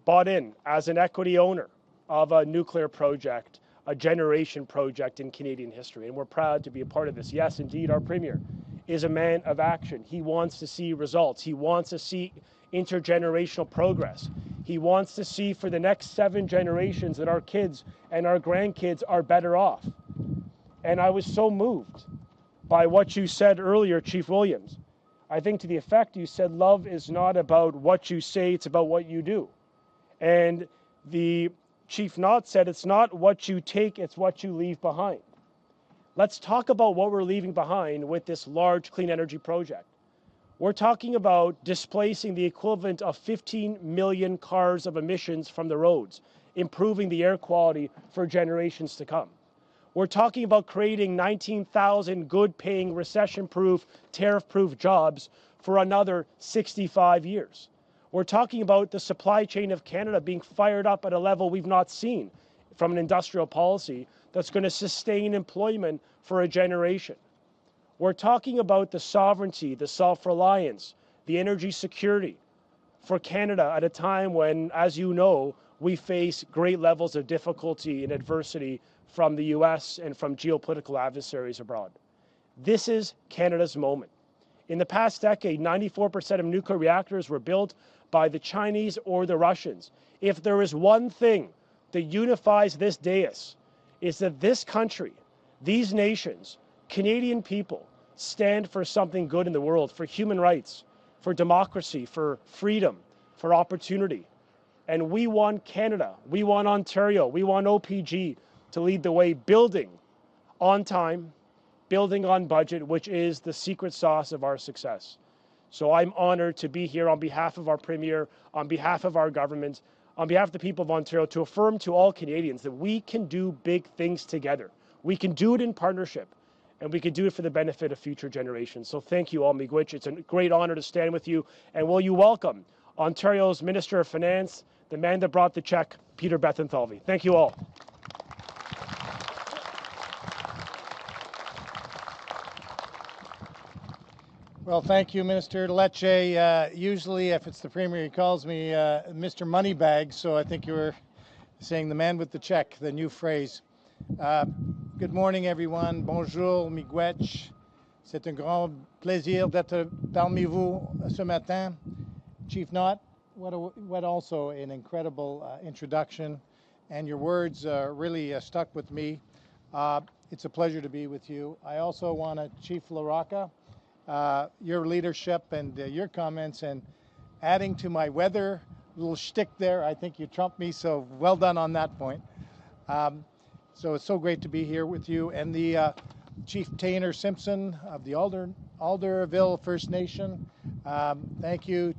bought in as an equity owner of a nuclear project, a generation project in Canadian history, and we're proud to be a part of this. Yes, indeed, our Premier is a man of action. He wants to see results. He wants to see intergenerational progress. He wants to see for the next 7 generations that our kids and our grandkids are better off. And I was so moved by what you said earlier, Chief Williams. I think to the effect you said, love is not about what you say, it's about what you do. And the Chief Knott said, it's not what you take, it's what you leave behind. Let's talk about what we're leaving behind with this large clean energy project. We're talking about displacing the equivalent of 15 million cars of emissions from the roads, improving the air quality for generations to come. We're talking about creating 19,000 good-paying, recession-proof, tariff-proof jobs for another 65 years. We're talking about the supply chain of Canada being fired up at a level we've not seen from an industrial policy that's going to sustain employment for a generation. We're talking about the sovereignty, the self-reliance, the energy security for Canada at a time when, as you know, we face great levels of difficulty and adversity from the US and from geopolitical adversaries abroad. This is Canada's moment. In the past decade, 94% of nuclear reactors were built by the Chinese or the Russians. If there is one thing that unifies this dais, is that this country, these nations, Canadian people, stand for something good in the world, for human rights, for democracy, for freedom, for opportunity. And we want Canada, we want Ontario, we want OPG to lead the way, building on time, building on budget, which is the secret sauce of our success. So I'm honored to be here on behalf of our Premier, on behalf of our government, on behalf of the people of Ontario, to affirm to all Canadians that we can do big things together. We can do it in partnership, and we can do it for the benefit of future generations. So thank you all, Miigwech. It's a great honor to stand with you. And will you welcome Ontario's Minister of Finance, the man that brought the check, Peter Bethlenfalvy. Thank you all. Well, thank you, Minister Lecce. Usually, if it's the Premier, he calls me Mr. Moneybags, so I think you were saying the man with the check, the new phrase. Good morning, everyone. Bonjour, Miigwech. C'est un grand plaisir d'être parmi vous ce matin. Chief Knott, what also an incredible introduction, and your words really stuck with me. It's a pleasure to be with you. I also want to, Chief Lecce, your leadership and your comments, and adding to my weather little shtick there. I think you trumped me, so well done on that point. So it's so great to be here with you. And the Chief Tainer Simpson of the Alderville First Nation. Thank you,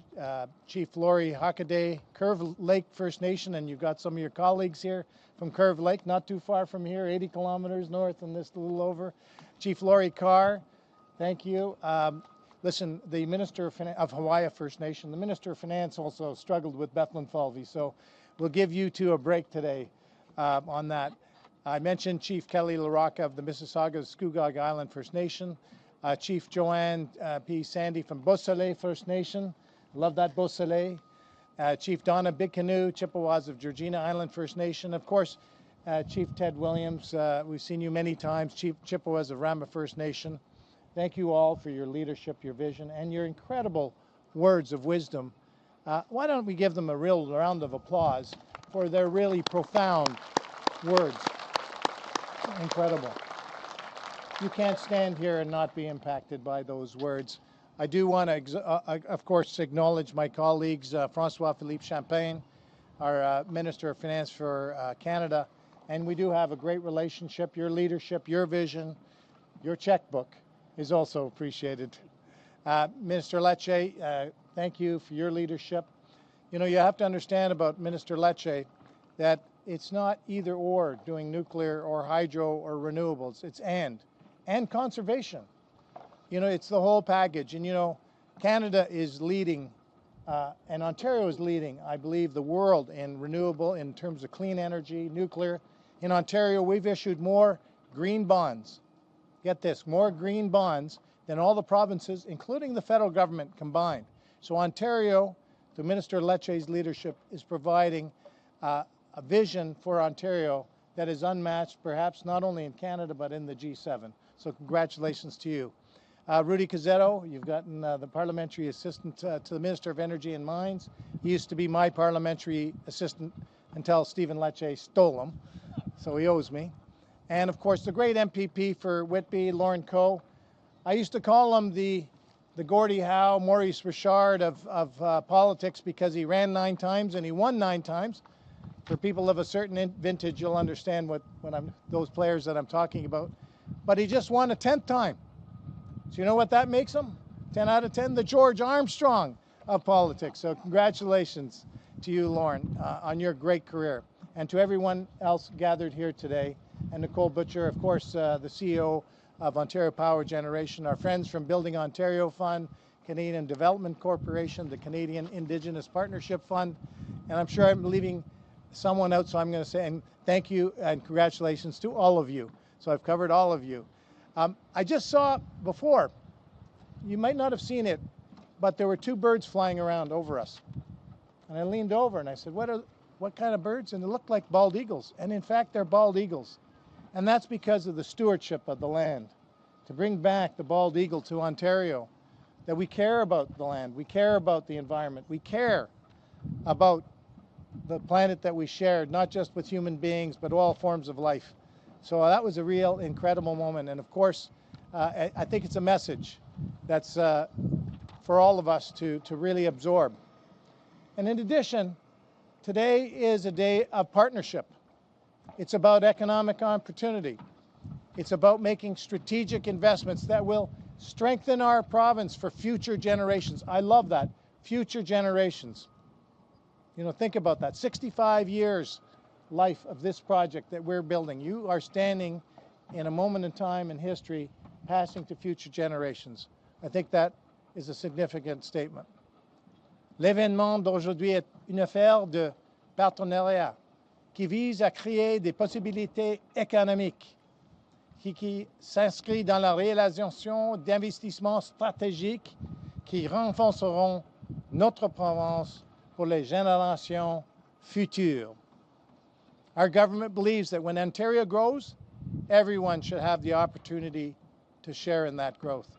Chief Laurie Hockaday, Curve Lake First Nation, and you've got some of your colleagues here from Curve Lake, not too far from here, 80 kilometers north and this a little over. Chief Laurie Carr, thank you. Listen, the Minister of Hawaii First Nation, the Minister of Finance also struggled with Bethlenfalvy, so we'll give you two a break today on that. I mentioned Chief Kelly Larocca of the Mississauga Scugog Island First Nation, Chief Joanne P. Sandy from Beausoleil First Nation, Love that beau soleil. Chief Donna Big Canoe, Chippewas of Georgina Island First Nation. Of course, Chief Ted Williams, we've seen you many times, Chief Chippewas of Rama First Nation. Thank you all for your leadership, your vision, and your incredible words of wisdom. Why don't we give them a real round of applause for their really profound words. Incredible. You can't stand here and not be impacted by those words. I do want to, of course, acknowledge my colleagues, François-Philippe Champagne, our Minister of Finance for Canada, and we do have a great relationship. Your leadership, your vision, your checkbook is also appreciated. Minister Lecce, thank you for your leadership. You know, you have to understand about Minister Lecce that it's not either or doing nuclear or hydro or renewables, it's and conservation. You know, it's the whole package. And you know, Canada is leading and Ontario is leading, I believe, the world in renewable in terms of clean energy, nuclear. In Ontario, we've issued more green bonds. Get this, more green bonds than all the provinces, including the federal government combined. So Ontario, through Minister Lecce's leadership, is providing a vision for Ontario that is unmatched, perhaps not only in Canada, but in the G7. So congratulations to you. Rudy Cazzetto, you've gotten the parliamentary assistant to the Minister of Energy and Mines. He used to be my parliamentary assistant until Stephen Lecce stole him, so he owes me. And of course, the great MPP for Whitby, Lauren Coe. I used to call him the Gordie Howe, Maurice Richard of politics because he ran 9 times and he won 9 times. For people of a certain vintage, you'll understand what those players that I'm talking about. But he just won a 10th time. So you know what that makes him? 10 out of 10, the George Armstrong of politics. So congratulations to you, Lauren, on your great career. And to everyone else gathered here today. And Nicole Butcher, of course, the CEO of Ontario Power Generation, our friends from Building Ontario Fund, Canadian Development Corporation, the Canadian Indigenous Partnership Fund. And I'm sure I'm leaving someone out, so I'm going to say thank you and congratulations to all of you. So I've covered all of you. I just saw before, you might not have seen it, but there were 2 birds flying around over us. And I leaned over and I said, what kind of birds? And they looked like bald eagles. And in fact, they're bald eagles. And that's because of the stewardship of the land. To bring back the bald eagle to Ontario, that we care about the land, we care about the environment, we care about the planet that we shared, not just with human beings, but all forms of life. So that was a real incredible moment. And of course, I think it's a message that's for all of us to really absorb. And in addition, today is a day of partnership. It's about economic opportunity. It's about making strategic investments that will strengthen our province for future generations. I love that, future generations. You know, think about that, 65 years life of this project that we're building. You are standing in a moment in time in history, passing to future generations. I think that is a significant statement. L'événement d'aujourd'hui est une affaire de partenariat qui vise à créer des possibilités économiques qui s'inscrit dans la réalisation d'investissements stratégiques qui renforceront notre province pour les générations futures. Our government believes that when Ontario grows, everyone should have the opportunity to share in that growth.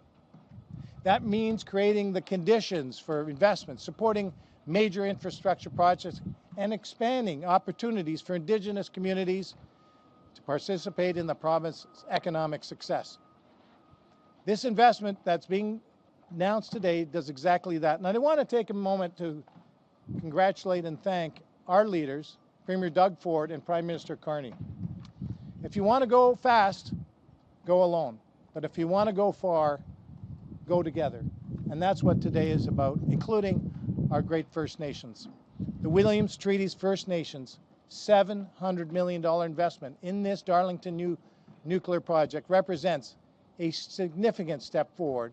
That means creating the conditions for investment, supporting major infrastructure projects, and expanding opportunities for Indigenous communities to participate in the province's economic success. This investment that's being announced today does exactly that. And I want to take a moment to congratulate and thank our leaders, Premier Doug Ford and Prime Minister Carney. If you want to go fast, go alone. But if you want to go far, go together. And that's what today is about, including our great First Nations. The Williams Treaties First Nations, $700 million investment in this Darlington nuclear project represents a significant step forward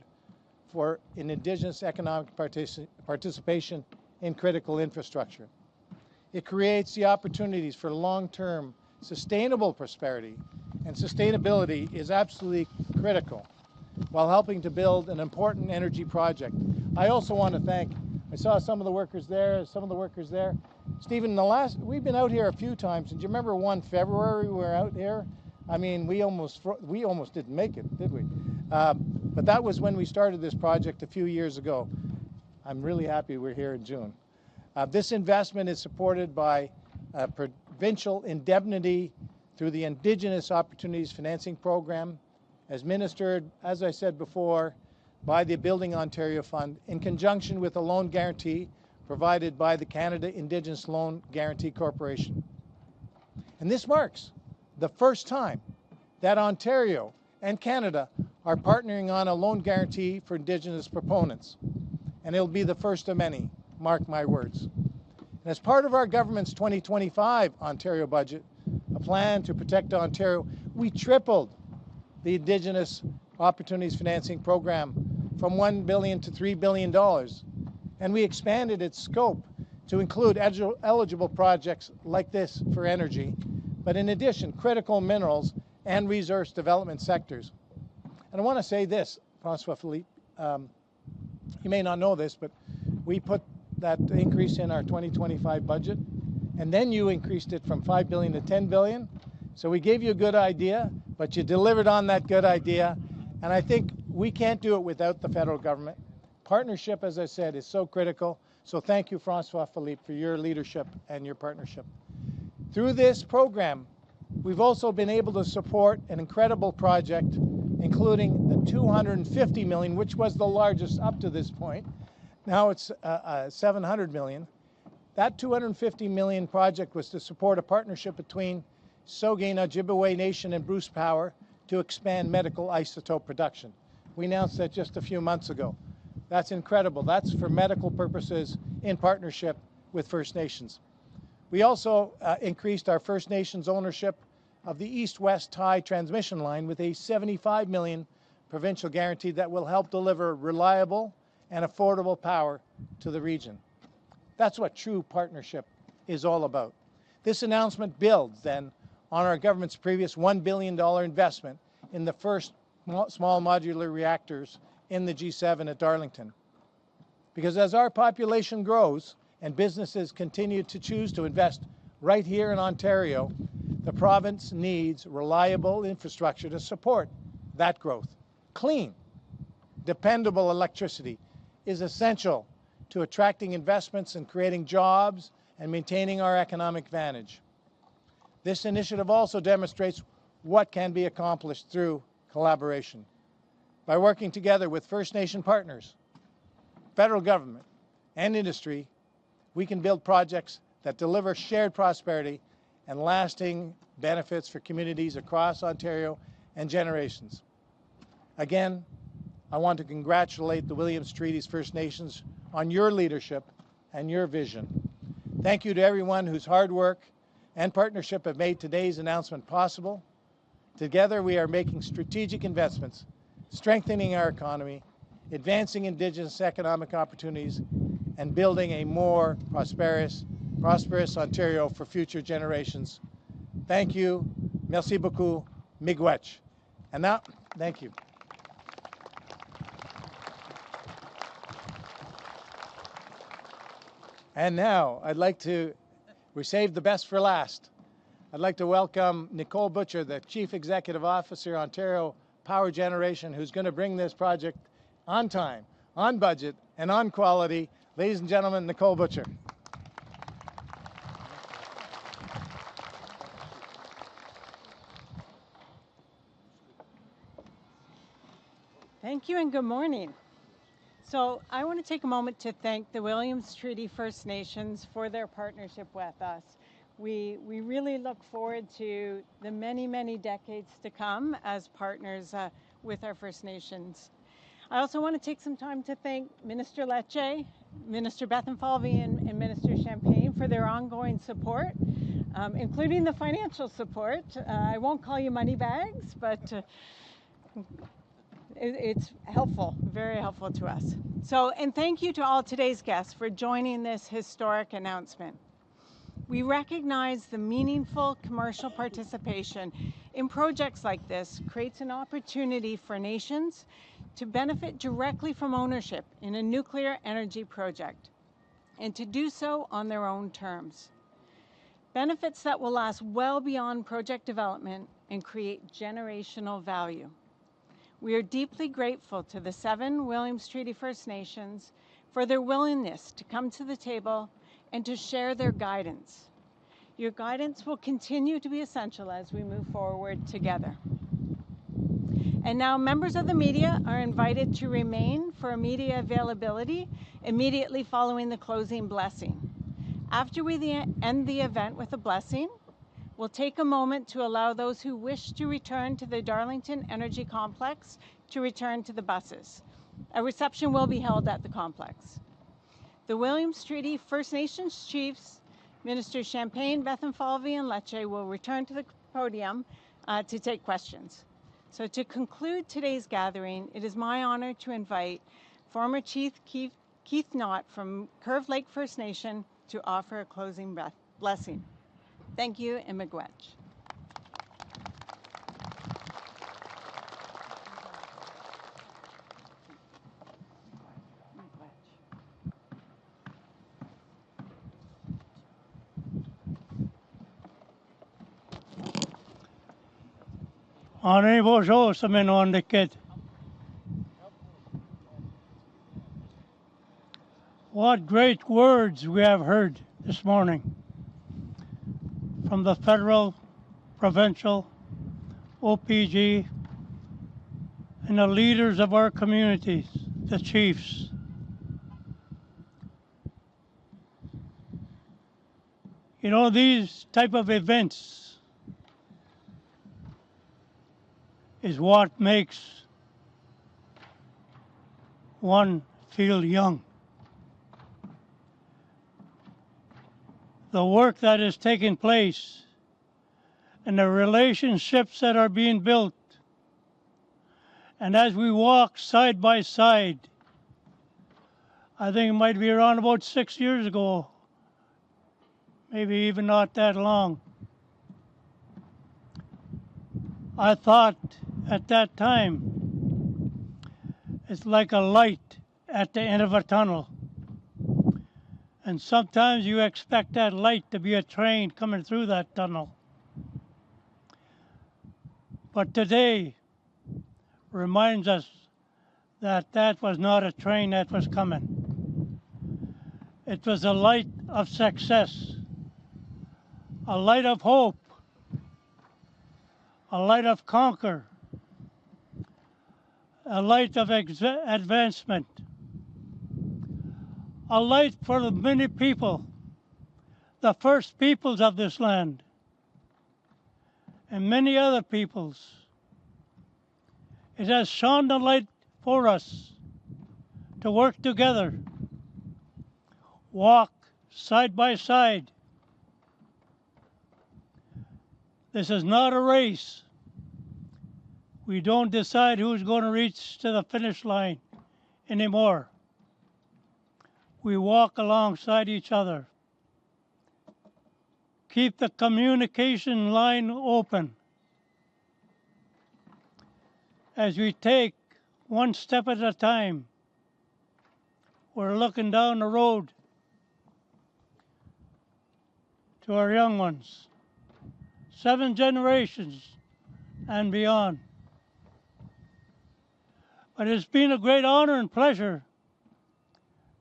for an Indigenous economic participation in critical infrastructure. It creates the opportunities for long-term sustainable prosperity, and sustainability is absolutely critical while helping to build an important energy project. I also want to thank I saw some of the workers there, some of the workers there. Stephen, we've been out here a few times, and do you remember 1 February we were out here? I mean, we almost didn't make it, did we? But that was when we started this project a few years ago. I'm really happy we're here in June. This investment is supported by provincial indemnity through the Indigenous Opportunities Financing Program, as ministered, as I said before, by the Building Ontario Fund in conjunction with a loan guarantee provided by the Canada Indigenous Loan Guarantee Corporation. And this marks the first time that Ontario and Canada are partnering on a loan guarantee for Indigenous proponents. And it'll be the first of many, mark my words. And as part of our government's 2025 Ontario budget, a plan to protect Ontario, we tripled the Indigenous Opportunities Financing Program from $1 billion to $3 billion. And we expanded its scope to include eligible projects like this for energy, but in addition, critical minerals and resource development sectors. And I want to say this, François-Philippe, you may not know this, but we put that increase in our 2025 budget, and then you increased it from $5 billion to $10 billion. So we gave you a good idea, but you delivered on that good idea, and I think we can't do it without the federal government. Partnership, as I said, is so critical. So thank you, François-Philippe, for your leadership and your partnership. Through this program, we've also been able to support an incredible project, including the $250 million, which was the largest up to this point. Now it's $700 million. That $250 million project was to support a partnership between Saugeen Ojibwe Nation and Bruce Power to expand medical isotope production. We announced that just a few months ago. That's incredible. That's for medical purposes in partnership with First Nations. We also increased our First Nations ownership of the East-West tie transmission line with a $75 million provincial guarantee that will help deliver reliable and affordable power to the region. That's what true partnership is all about. This announcement builds then on our government's previous $1 billion investment in the first small modular reactors in the G7 at Darlington. Because as our population grows and businesses continue to choose to invest right here in Ontario, the province needs reliable infrastructure to support that growth. Clean, dependable electricity is essential to attracting investments and creating jobs and maintaining our economic advantage. This initiative also demonstrates what can be accomplished through collaboration. By working together with First Nation partners, federal government, and industry, we can build projects that deliver shared prosperity and lasting benefits for communities across Ontario and generations. Again, I want to congratulate the Williams Treaties First Nations on your leadership and your vision. Thank you to everyone whose hard work and partnership have made today's announcement possible. Together, we are making strategic investments, strengthening our economy, advancing Indigenous economic opportunities, and building a more prosperous Ontario for future generations. Thank you. Merci beaucoup. Miigwech. And now, thank you. And now, we saved the best for last. I'd like to welcome Nicole Butcher, the Chief Executive Officer, Ontario Power Generation, who's going to bring this project on time, on budget, and on quality. Ladies and gentlemen, Nicole Butcher. Thank you and good morning. So I want to take a moment to thank the Williams Treaty First Nations for their partnership with us. We really look forward to the many, many decades to come as partners with our First Nations. I also want to take some time to thank Minister Lecce, Minister Bethlenfalvy, and Minister Champagne for their ongoing support, including the financial support. I won't call you money bags, but it's helpful, very helpful to us. And thank you to all today's guests for joining this historic announcement. We recognize the meaningful commercial participation in projects like this creates an opportunity for nations to benefit directly from ownership in a nuclear energy project. and to do so on their own terms. Benefits that will last well beyond project development and create generational value. We are deeply grateful to the 7 Williams Treaty First Nations for their willingness to come to the table and to share their guidance. Your guidance will continue to be essential as we move forward together. And now members of the media are invited to remain for media availability immediately following the closing blessing. After we end the event with a blessing, we'll take a moment to allow those who wish to return to the Darlington Energy Complex to return to the buses. A reception will be held at the complex. The Williams Treaty First Nations chiefs, Minister Champagne, Bethlenfalvy, and Lecce will return to the podium to take questions. So to conclude today's gathering, it is my honor to invite former Chief Keith Knott from Curve Lake First Nation to offer a closing blessing. Thank you, and miigwech. Ani bojo samen on the kid. What great words we have heard this morning from the federal, provincial, OPG, and the leaders of our communities, the chiefs. You know, these type of events is what makes one feel young. The work that is taking place and the relationships that are being built. And as we walk side by side, I think it might be around about 6 years ago, maybe even not that long. I thought at that time, it's like a light at the end of a tunnel. And sometimes you expect that light to be a train coming through that tunnel. But today reminds us that that was not a train that was coming. It was a light of success, a light of hope, a light of conquer, a light of advancement, a light for the many people, the first peoples of this land, and many other peoples. It has shone the light for us to work together, walk side by side. This is not a race. We don't decide who's going to reach to the finish line anymore. We walk alongside each other. Keep the communication line open. As we take one step at a time, we're looking down the road to our young ones, 7 generations and beyond. But it's been a great honor and pleasure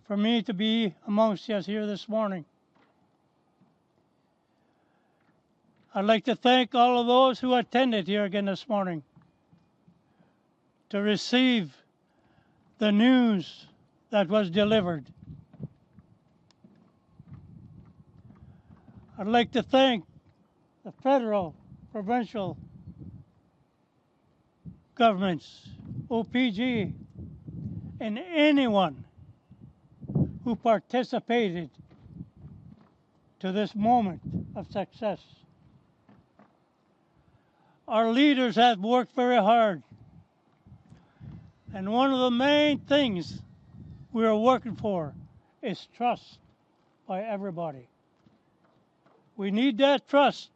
for me to be amongst us here this morning. I'd like to thank all of those who attended here again this morning to receive the news that was delivered. I'd like to thank the federal, provincial governments, OPG, and anyone who participated to this moment of success. Our leaders have worked very hard. And one of the main things we are working for is trust by everybody. We need that trust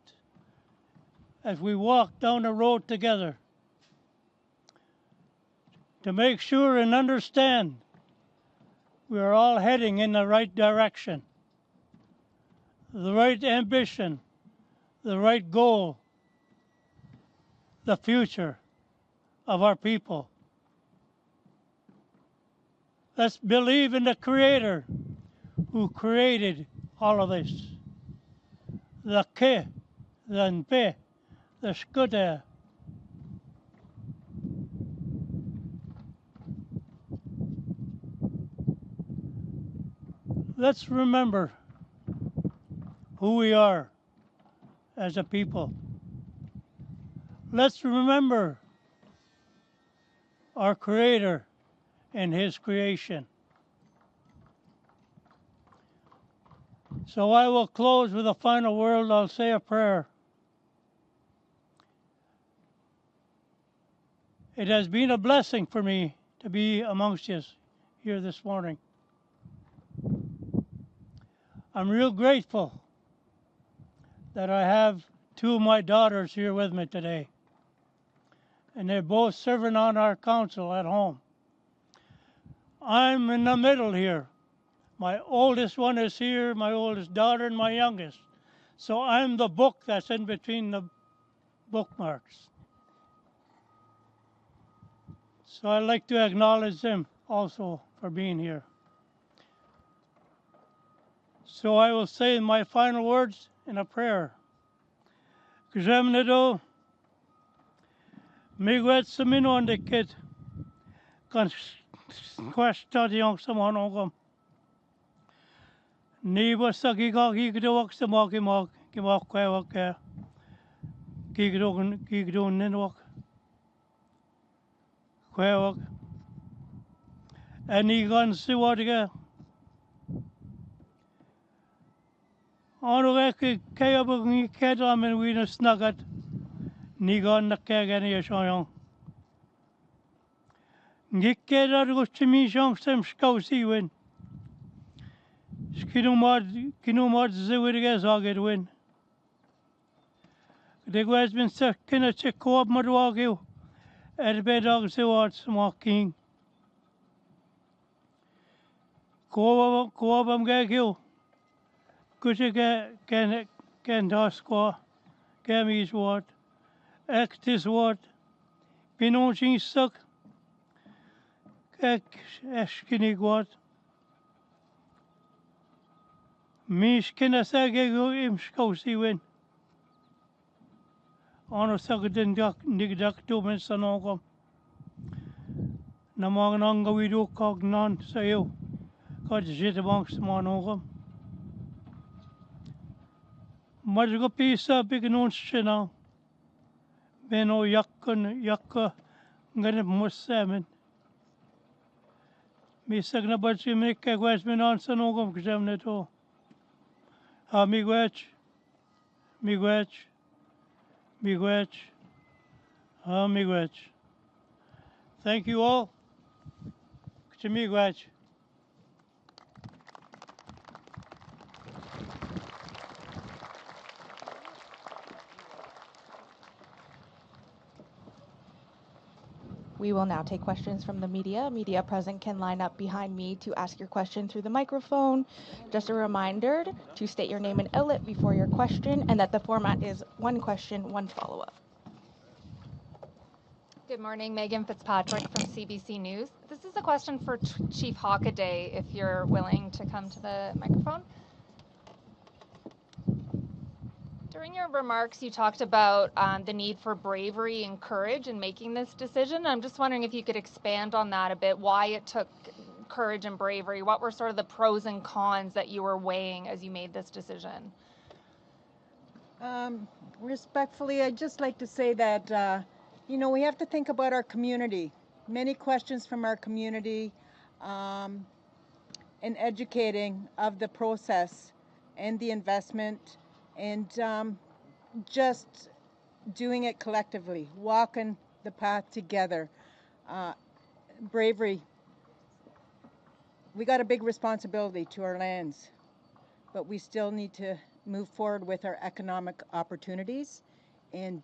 as we walk down the road together to make sure and understand we are all heading in the right direction, the right ambition, the right goal, the future of our people. Let's believe in the Creator who created all of this. The Ke, the Npe, the Shkuta. Let's remember who we are as a people. Let's remember our Creator and His creation. So I will close with a final word. I'll say a prayer. It has been a blessing for me to be amongst you here this morning. I'm real grateful that I have two of my daughters here with me today. And they're both serving on our council at home. I'm in the middle here. My oldest one is here, my oldest daughter and my youngest. So I'm the book that's in between the bookmarks. So I'd like to acknowledge them also for being here. So I will say my final words in a prayer. Kjemnedo, migwet samino on the kid, kan kwesta di yong samanogam. Niba sa gigawak sa mga kimak kwewak gigawin ninwak kwewak. Anigan siwadga. Ano kaya bang kaya amin winas nagat nigan na kaya gani yasayong. Ngikera gusto mi siyang semskausiwin. Kinumad ziwiriga zagirwin. Degwes bin sa kinachik koab madwagiw. Erbedag siwad smaking. Koabam gagiw. Kuchika can taskwa. Gamis what. Actis what. Pinochin suck. Eskinig what. Mish kinasagego imskausiwin. Ano sagadin nigdak tumen sanogam. Namang nangawido kagnan sayo. Kad jitabang samanogam. Madgo pisa bignon shina. Beno yakka ganip musamin. Misag na badsi mikka kwesminan sanogam kjamneto. Miigwech, miigwech, miigwech, miigwech. Thank you all. Miigwech. We will now take questions from the media. Media present can line up behind me to ask your question through the microphone. Just a reminder to state your name and outlet before your question, and that the format is one question, one follow-up. Good morning, Megan Fitzpatrick from CBC News. This is a question for Chief Hockaday, if you're willing to come to the microphone. During your remarks, you talked about the need for bravery and courage in making this decision. I'm just wondering if you could expand on that a bit, why it took courage and bravery. What were sort of the pros and cons that you were weighing as you made this decision? Respectfully, I'd just like to say that, we have to think about our community. Many questions from our community and educating of the process and the investment. And just doing it collectively, walking the path together. Bravery. We got a big responsibility to our lands, but we still need to move forward with our economic opportunities. And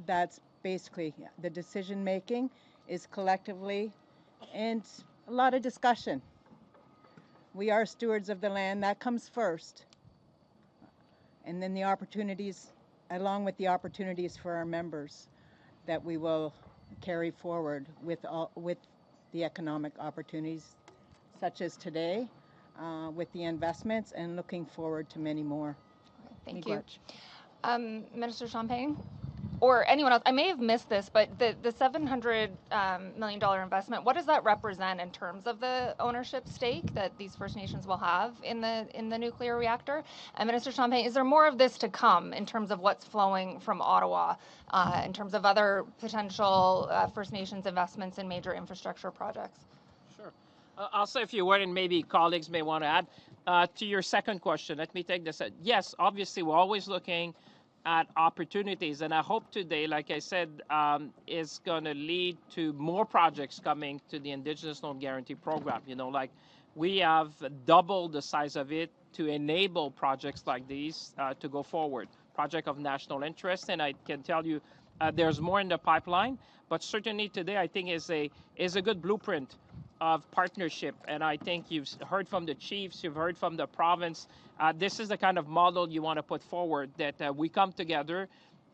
that's basically the decision making is collectively and a lot of discussion. We are stewards of the land. That comes first. And then the opportunities, along with the opportunities for our members, that we will carry forward with the economic opportunities, such as today, with the investments, and looking forward to many more. Thank you. Minister Champagne, or anyone else, I may have missed this, but the $700 million investment, what does that represent in terms of the ownership stake that these First Nations will have in the nuclear reactor? And Minister Champagne, is there more of this to come in terms of what's flowing from Ottawa, in terms of other potential First Nations investments in major infrastructure projects? Sure. I'll say a few words, and maybe colleagues may want to add. To your second question, let me take this. Yes, obviously, we're always looking at opportunities, and I hope today, like I said, is going to lead to more projects coming to the Indigenous Loan Guarantee Program. You know, like we have doubled the size of it to enable projects like these to go forward. Project of national interest, and I can tell you there's more in the pipeline, but certainly today I think is a good blueprint of partnership, and I think you've heard from the chiefs, you've heard from the province. This is the kind of model you want to put forward, that we come together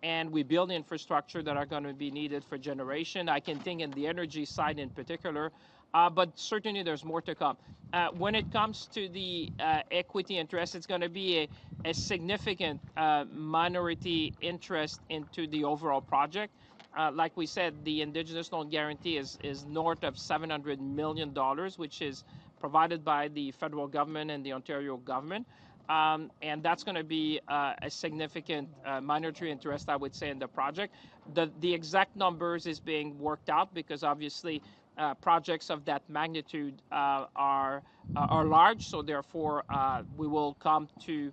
and we build infrastructure that are going to be needed for generation. I can think in the energy side in particular, but certainly there's more to come. When it comes to the equity interest, it's going to be a significant minority interest into the overall project. Like we said, the Indigenous Loan Guarantee is north of $700 million, which is provided by the federal government and the Ontario government. And that's going to be a significant minority interest, I would say, in the project. The exact numbers is being worked out because obviously projects of that magnitude are large. So therefore, we will come to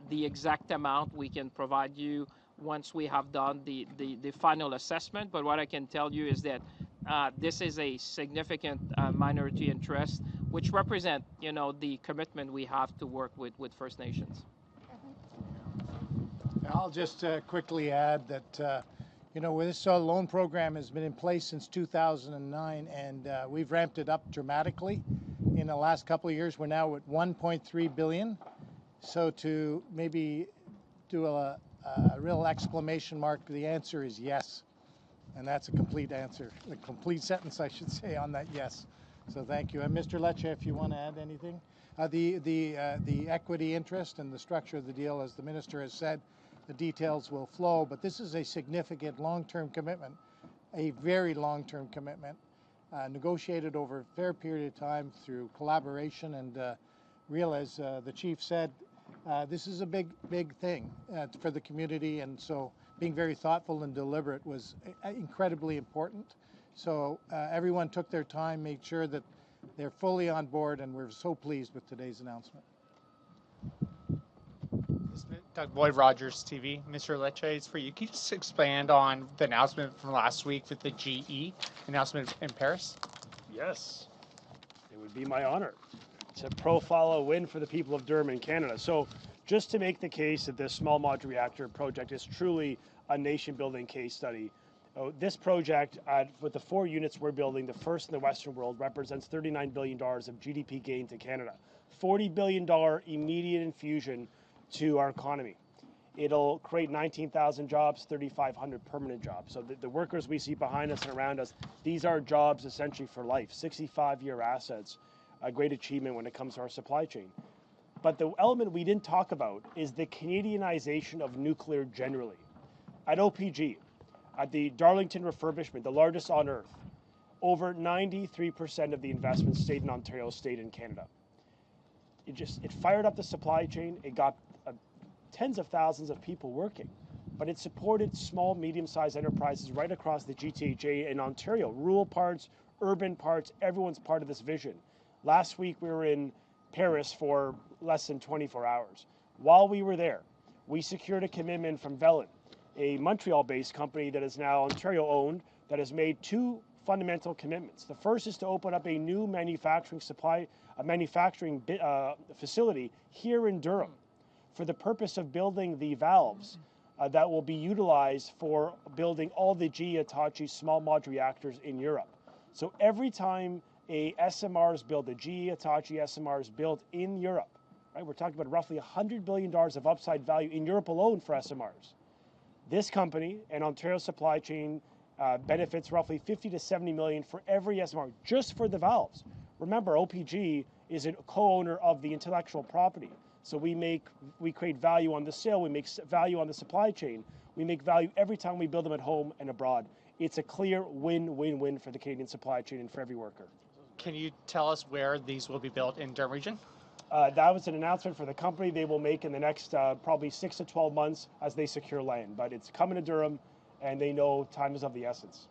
the exact amount we can provide you once we have done the final assessment. But what I can tell you is that this is a significant minority interest, which represent, you know, the commitment we have to work with First Nations. I'll just quickly add that, you know, this loan program has been in place since 2009, and we've ramped it up dramatically in the last couple of years. We're now at $1.3 billion. So to maybe do a real exclamation mark, the answer is yes. And that's a complete answer, a complete sentence, I should say, on that yes. So thank you. And Mr. Lecce, if you want to add anything. The equity interest and the structure of the deal, as the Minister has said, the details will flow, but this is a significant long-term commitment, a very long-term commitment, negotiated over a fair period of time through collaboration and real, as the Chief said, this is a big thing for the community, and so being very thoughtful and deliberate was incredibly important. So everyone took their time, made sure that they're fully on board, and we're so pleased with today's announcement. Doug Boyd, Rogers TV. Mr. Lecce, it's for you. Can you just expand on the announcement from last week with the GE announcement in Paris? Yes, it would be my honor. It's a profile, a win for the people of Durham and Canada. So just to make the case that this small modular reactor project is truly a nation-building case study, this project, with the 4 units we're building, the first in the Western world, represents $39 billion of GDP gain to Canada. $40 billion immediate infusion to our economy. It'll create 19,000 jobs, 3,500 permanent jobs. So the workers we see behind us and around us, these are jobs essentially for life, 65-year assets, a great achievement when it comes to our supply chain. But the element we didn't talk about is the Canadianization of nuclear generally. At OPG, at the Darlington refurbishment, the largest on earth, over 93% of the investment stayed in Ontario, stayed in Canada. It fired up the supply chain. It got tens of thousands of people working, but it supported small, medium-sized enterprises right across the GTHA in Ontario, rural parts, urban parts, everyone's part of this vision. Last week, we were in Paris for less than 24 hours. While we were there, we secured a commitment from Velan, a Montreal-based company that is now Ontario-owned, that has made 2 fundamental commitments. The first is to open up a new manufacturing facility here in Durham for the purpose of building the valves that will be utilized for building all the GE Hitachi small modular reactors in Europe. So every time a SMRs built, a GE Hitachi SMRs built in Europe, right? We're talking about roughly $100 billion of upside value in Europe alone for SMRs. This company and Ontario supply chain benefits roughly 50 to 70 million for every SMR, just for the valves. Remember, OPG is a co-owner of the intellectual property. So we create value on the sale, we make value on the supply chain, we make value every time we build them at home and abroad. It's a clear win-win-win for the Canadian supply chain and for every worker. Can you tell us where these will be built in Durham Region? That was an announcement for the company they will make in the next probably 6 to 12 months as they secure land. But it's coming to Durham, and they know time is of the essence.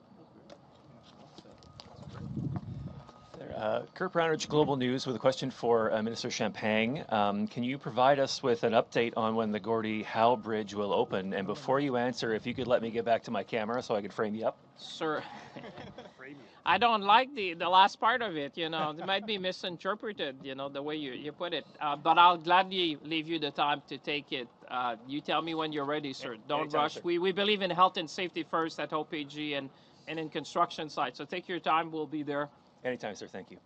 Kurt Brownridge, Global News, with a question for Minister Champagne. Can you provide us with an update on when the Gordie Howe Bridge will open? And before you answer, if you could let me get back to my camera so I could frame you up. Sir, I don't like the last part of it, you know. It might be misinterpreted, you know, the way you put it. But I'll gladly leave you the time to take it. You tell me when you're ready, sir. Don't Anytime, rush. sir. We believe in health and safety first at OPG and in construction sites. So take your time. We'll be there. Anytime, sir. Thank you.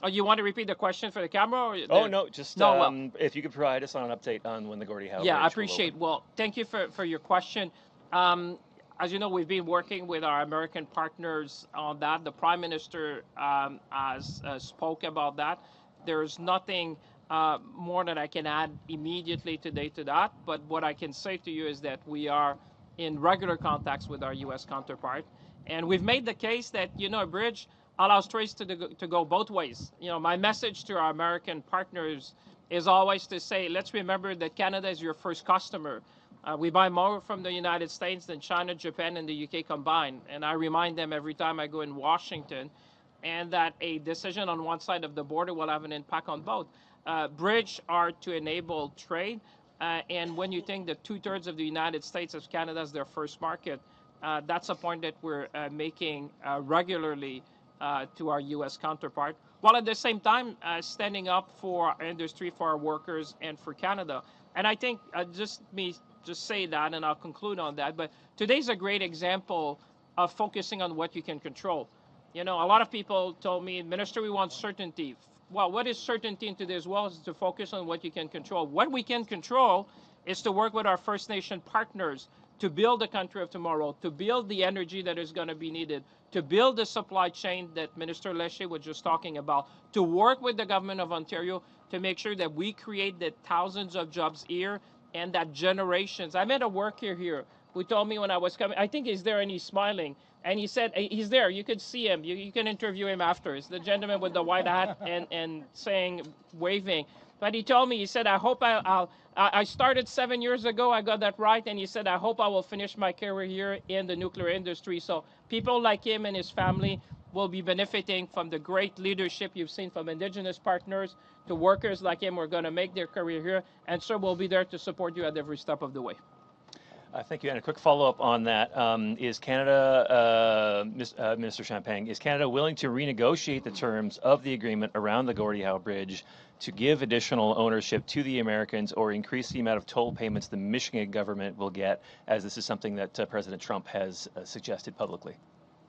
Oh, you want to repeat the question for the camera? Or Oh, no, just no, if you could provide us on an update on when the Gordie Howe yeah, Bridge I appreciate. will Well, thank you for your question. As you know, we've been working with our American partners on that. The Prime Minister has spoke about that. There's nothing more that I can add immediately today to that. But what I can say to you is that we are in regular contacts with our U.S. counterpart, and we've made the case that, you know, a bridge allows trades to go both ways. You know, my message to our American partners is always to say, let's remember that Canada is your first customer. We buy more from the United States than China, Japan, and the UK combined. And I remind them every time I go in Washington, and that a decision on one side of the border will have an impact on both. Bridge are to enable trade. And when you think that 2/3 of the United States as Canada is their first market, that's a point that we're making regularly to our U.S. counterpart, while at the same time standing up for our industry, for our workers, and for Canada. And I think just say that, and I'll conclude on that. But today's a great example of focusing on what you can control. You know, a lot of people told me, Minister, we want certainty. Well, what is certainty in today's world is to focus on what you can control. What we can control is to work with our First Nation partners to build the country of tomorrow, to build the energy that is going to be needed, to build the supply chain that Minister Lecce was just talking about, to work with the government of Ontario to make sure that we create the thousands of jobs here and that generations. I met a worker here who told me when I was coming, I think he's there and he's smiling, and he said, he's there, you could see him, you can interview him after. It's the gentleman with the white hat and saying, waving. But he told me, he said, I hope I started 7 years ago, I got that right, and he said, I hope I will finish my career here in the nuclear industry. So people like him and his family will be benefiting from the great leadership you've seen from Indigenous partners to workers like him who are going to make their career here, and so we'll be there to support you at every step of the way. Thank you. And a quick follow-up on that. Is Canada, Minister Champagne, is Canada willing to renegotiate the terms of the agreement around the Gordie Howe Bridge to give additional ownership to the Americans or increase the amount of toll payments the Michigan government will get, as this is something that President Trump has suggested publicly?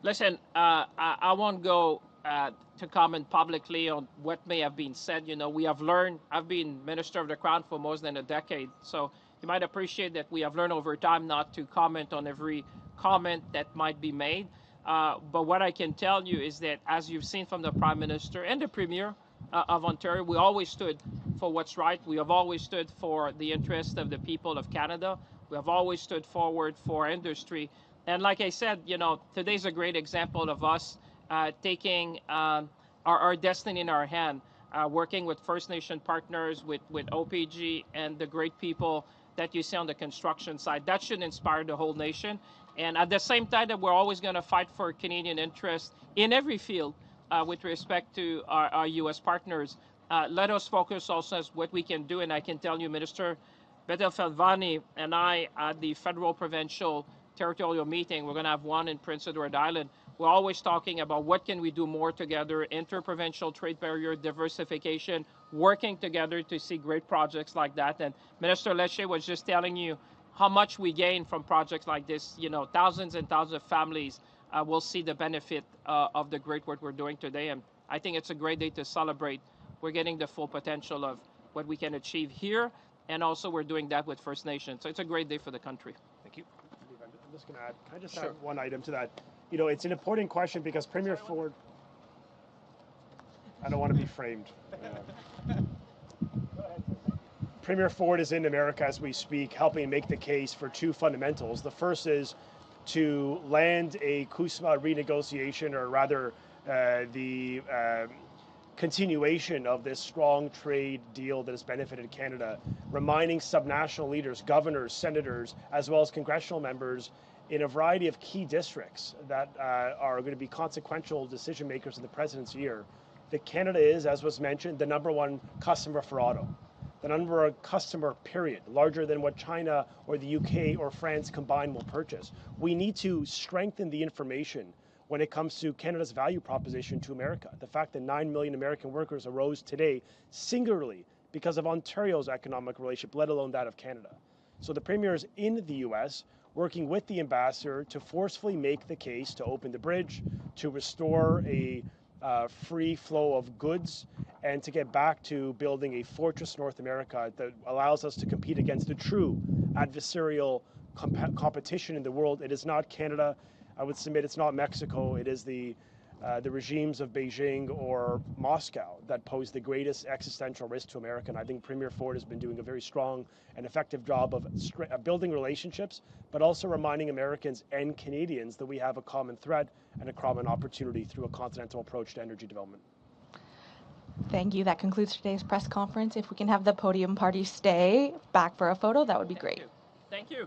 Listen, I won't go to comment publicly on what may have been said. You know, we have learned, I've been Minister of the Crown for more than a decade, so you might appreciate that we have learned over time not to comment on every comment that might be made. But what I can tell you is that, as you've seen from the Prime Minister and the Premier of Ontario, we always stood for what's right. We have always stood for the interest of the people of Canada. We have always stood forward for industry. And like I said, you know, today's a great example of us taking our destiny in our hand, working with First Nation partners, with OPG, and the great people that you see on the construction side. That should inspire the whole nation. And at the same time that we're always going to fight for Canadian interests in every field with respect to our U.S. partners, let us focus also on what we can do. And I can tell you, Minister Bethlenfalvy and I, at the federal provincial territorial meeting, we're going to have one in Prince Edward Island, we're always talking about what can we do more together, interprovincial trade barrier diversification, working together to see great projects like that. And Minister Lecce was just telling you how much we gain from projects like this. You know, thousands and thousands of families will see the benefit of the great work we're doing today. And I think it's a great day to celebrate. We're getting the full potential of what we can achieve here, and also we're doing that with First Nations. So it's a great day for the country. Thank you. I'm just going to add, can I just add one item to that? You know, it's an important question because Premier Ford, I don't want to be framed. Premier Ford is in America as we speak, helping make the case for two fundamentals. The first is to land a CUSMA renegotiation, or rather the continuation of this strong trade deal that has benefited Canada, reminding subnational leaders, governors, senators, as well as congressional members in a variety of key districts that are going to be consequential decision makers in the president's year, that Canada is, as was mentioned, the #1 customer for auto. The number of customer, period, larger than what China or the UK or France combined will purchase. We need to strengthen the information when it comes to Canada's value proposition to America. The fact that 9 million American workers arose today singularly because of Ontario's economic relationship, let alone that of Canada. So the Premier is in the US working with the ambassador to forcefully make the case to open the bridge, to restore a free flow of goods, and to get back to building a fortress North America that allows us to compete against the true adversarial competition in the world. It is not Canada. I would submit it's not Mexico. It is the regimes of Beijing or Moscow that pose the greatest existential risk to America. And I think Premier Ford has been doing a very strong and effective job of building relationships, but also reminding Americans and Canadians that we have a common threat and a common opportunity through a continental approach to energy development. Thank you. That concludes today's press conference. If we can have the podium party stay back for a photo, that would be great. Thank you.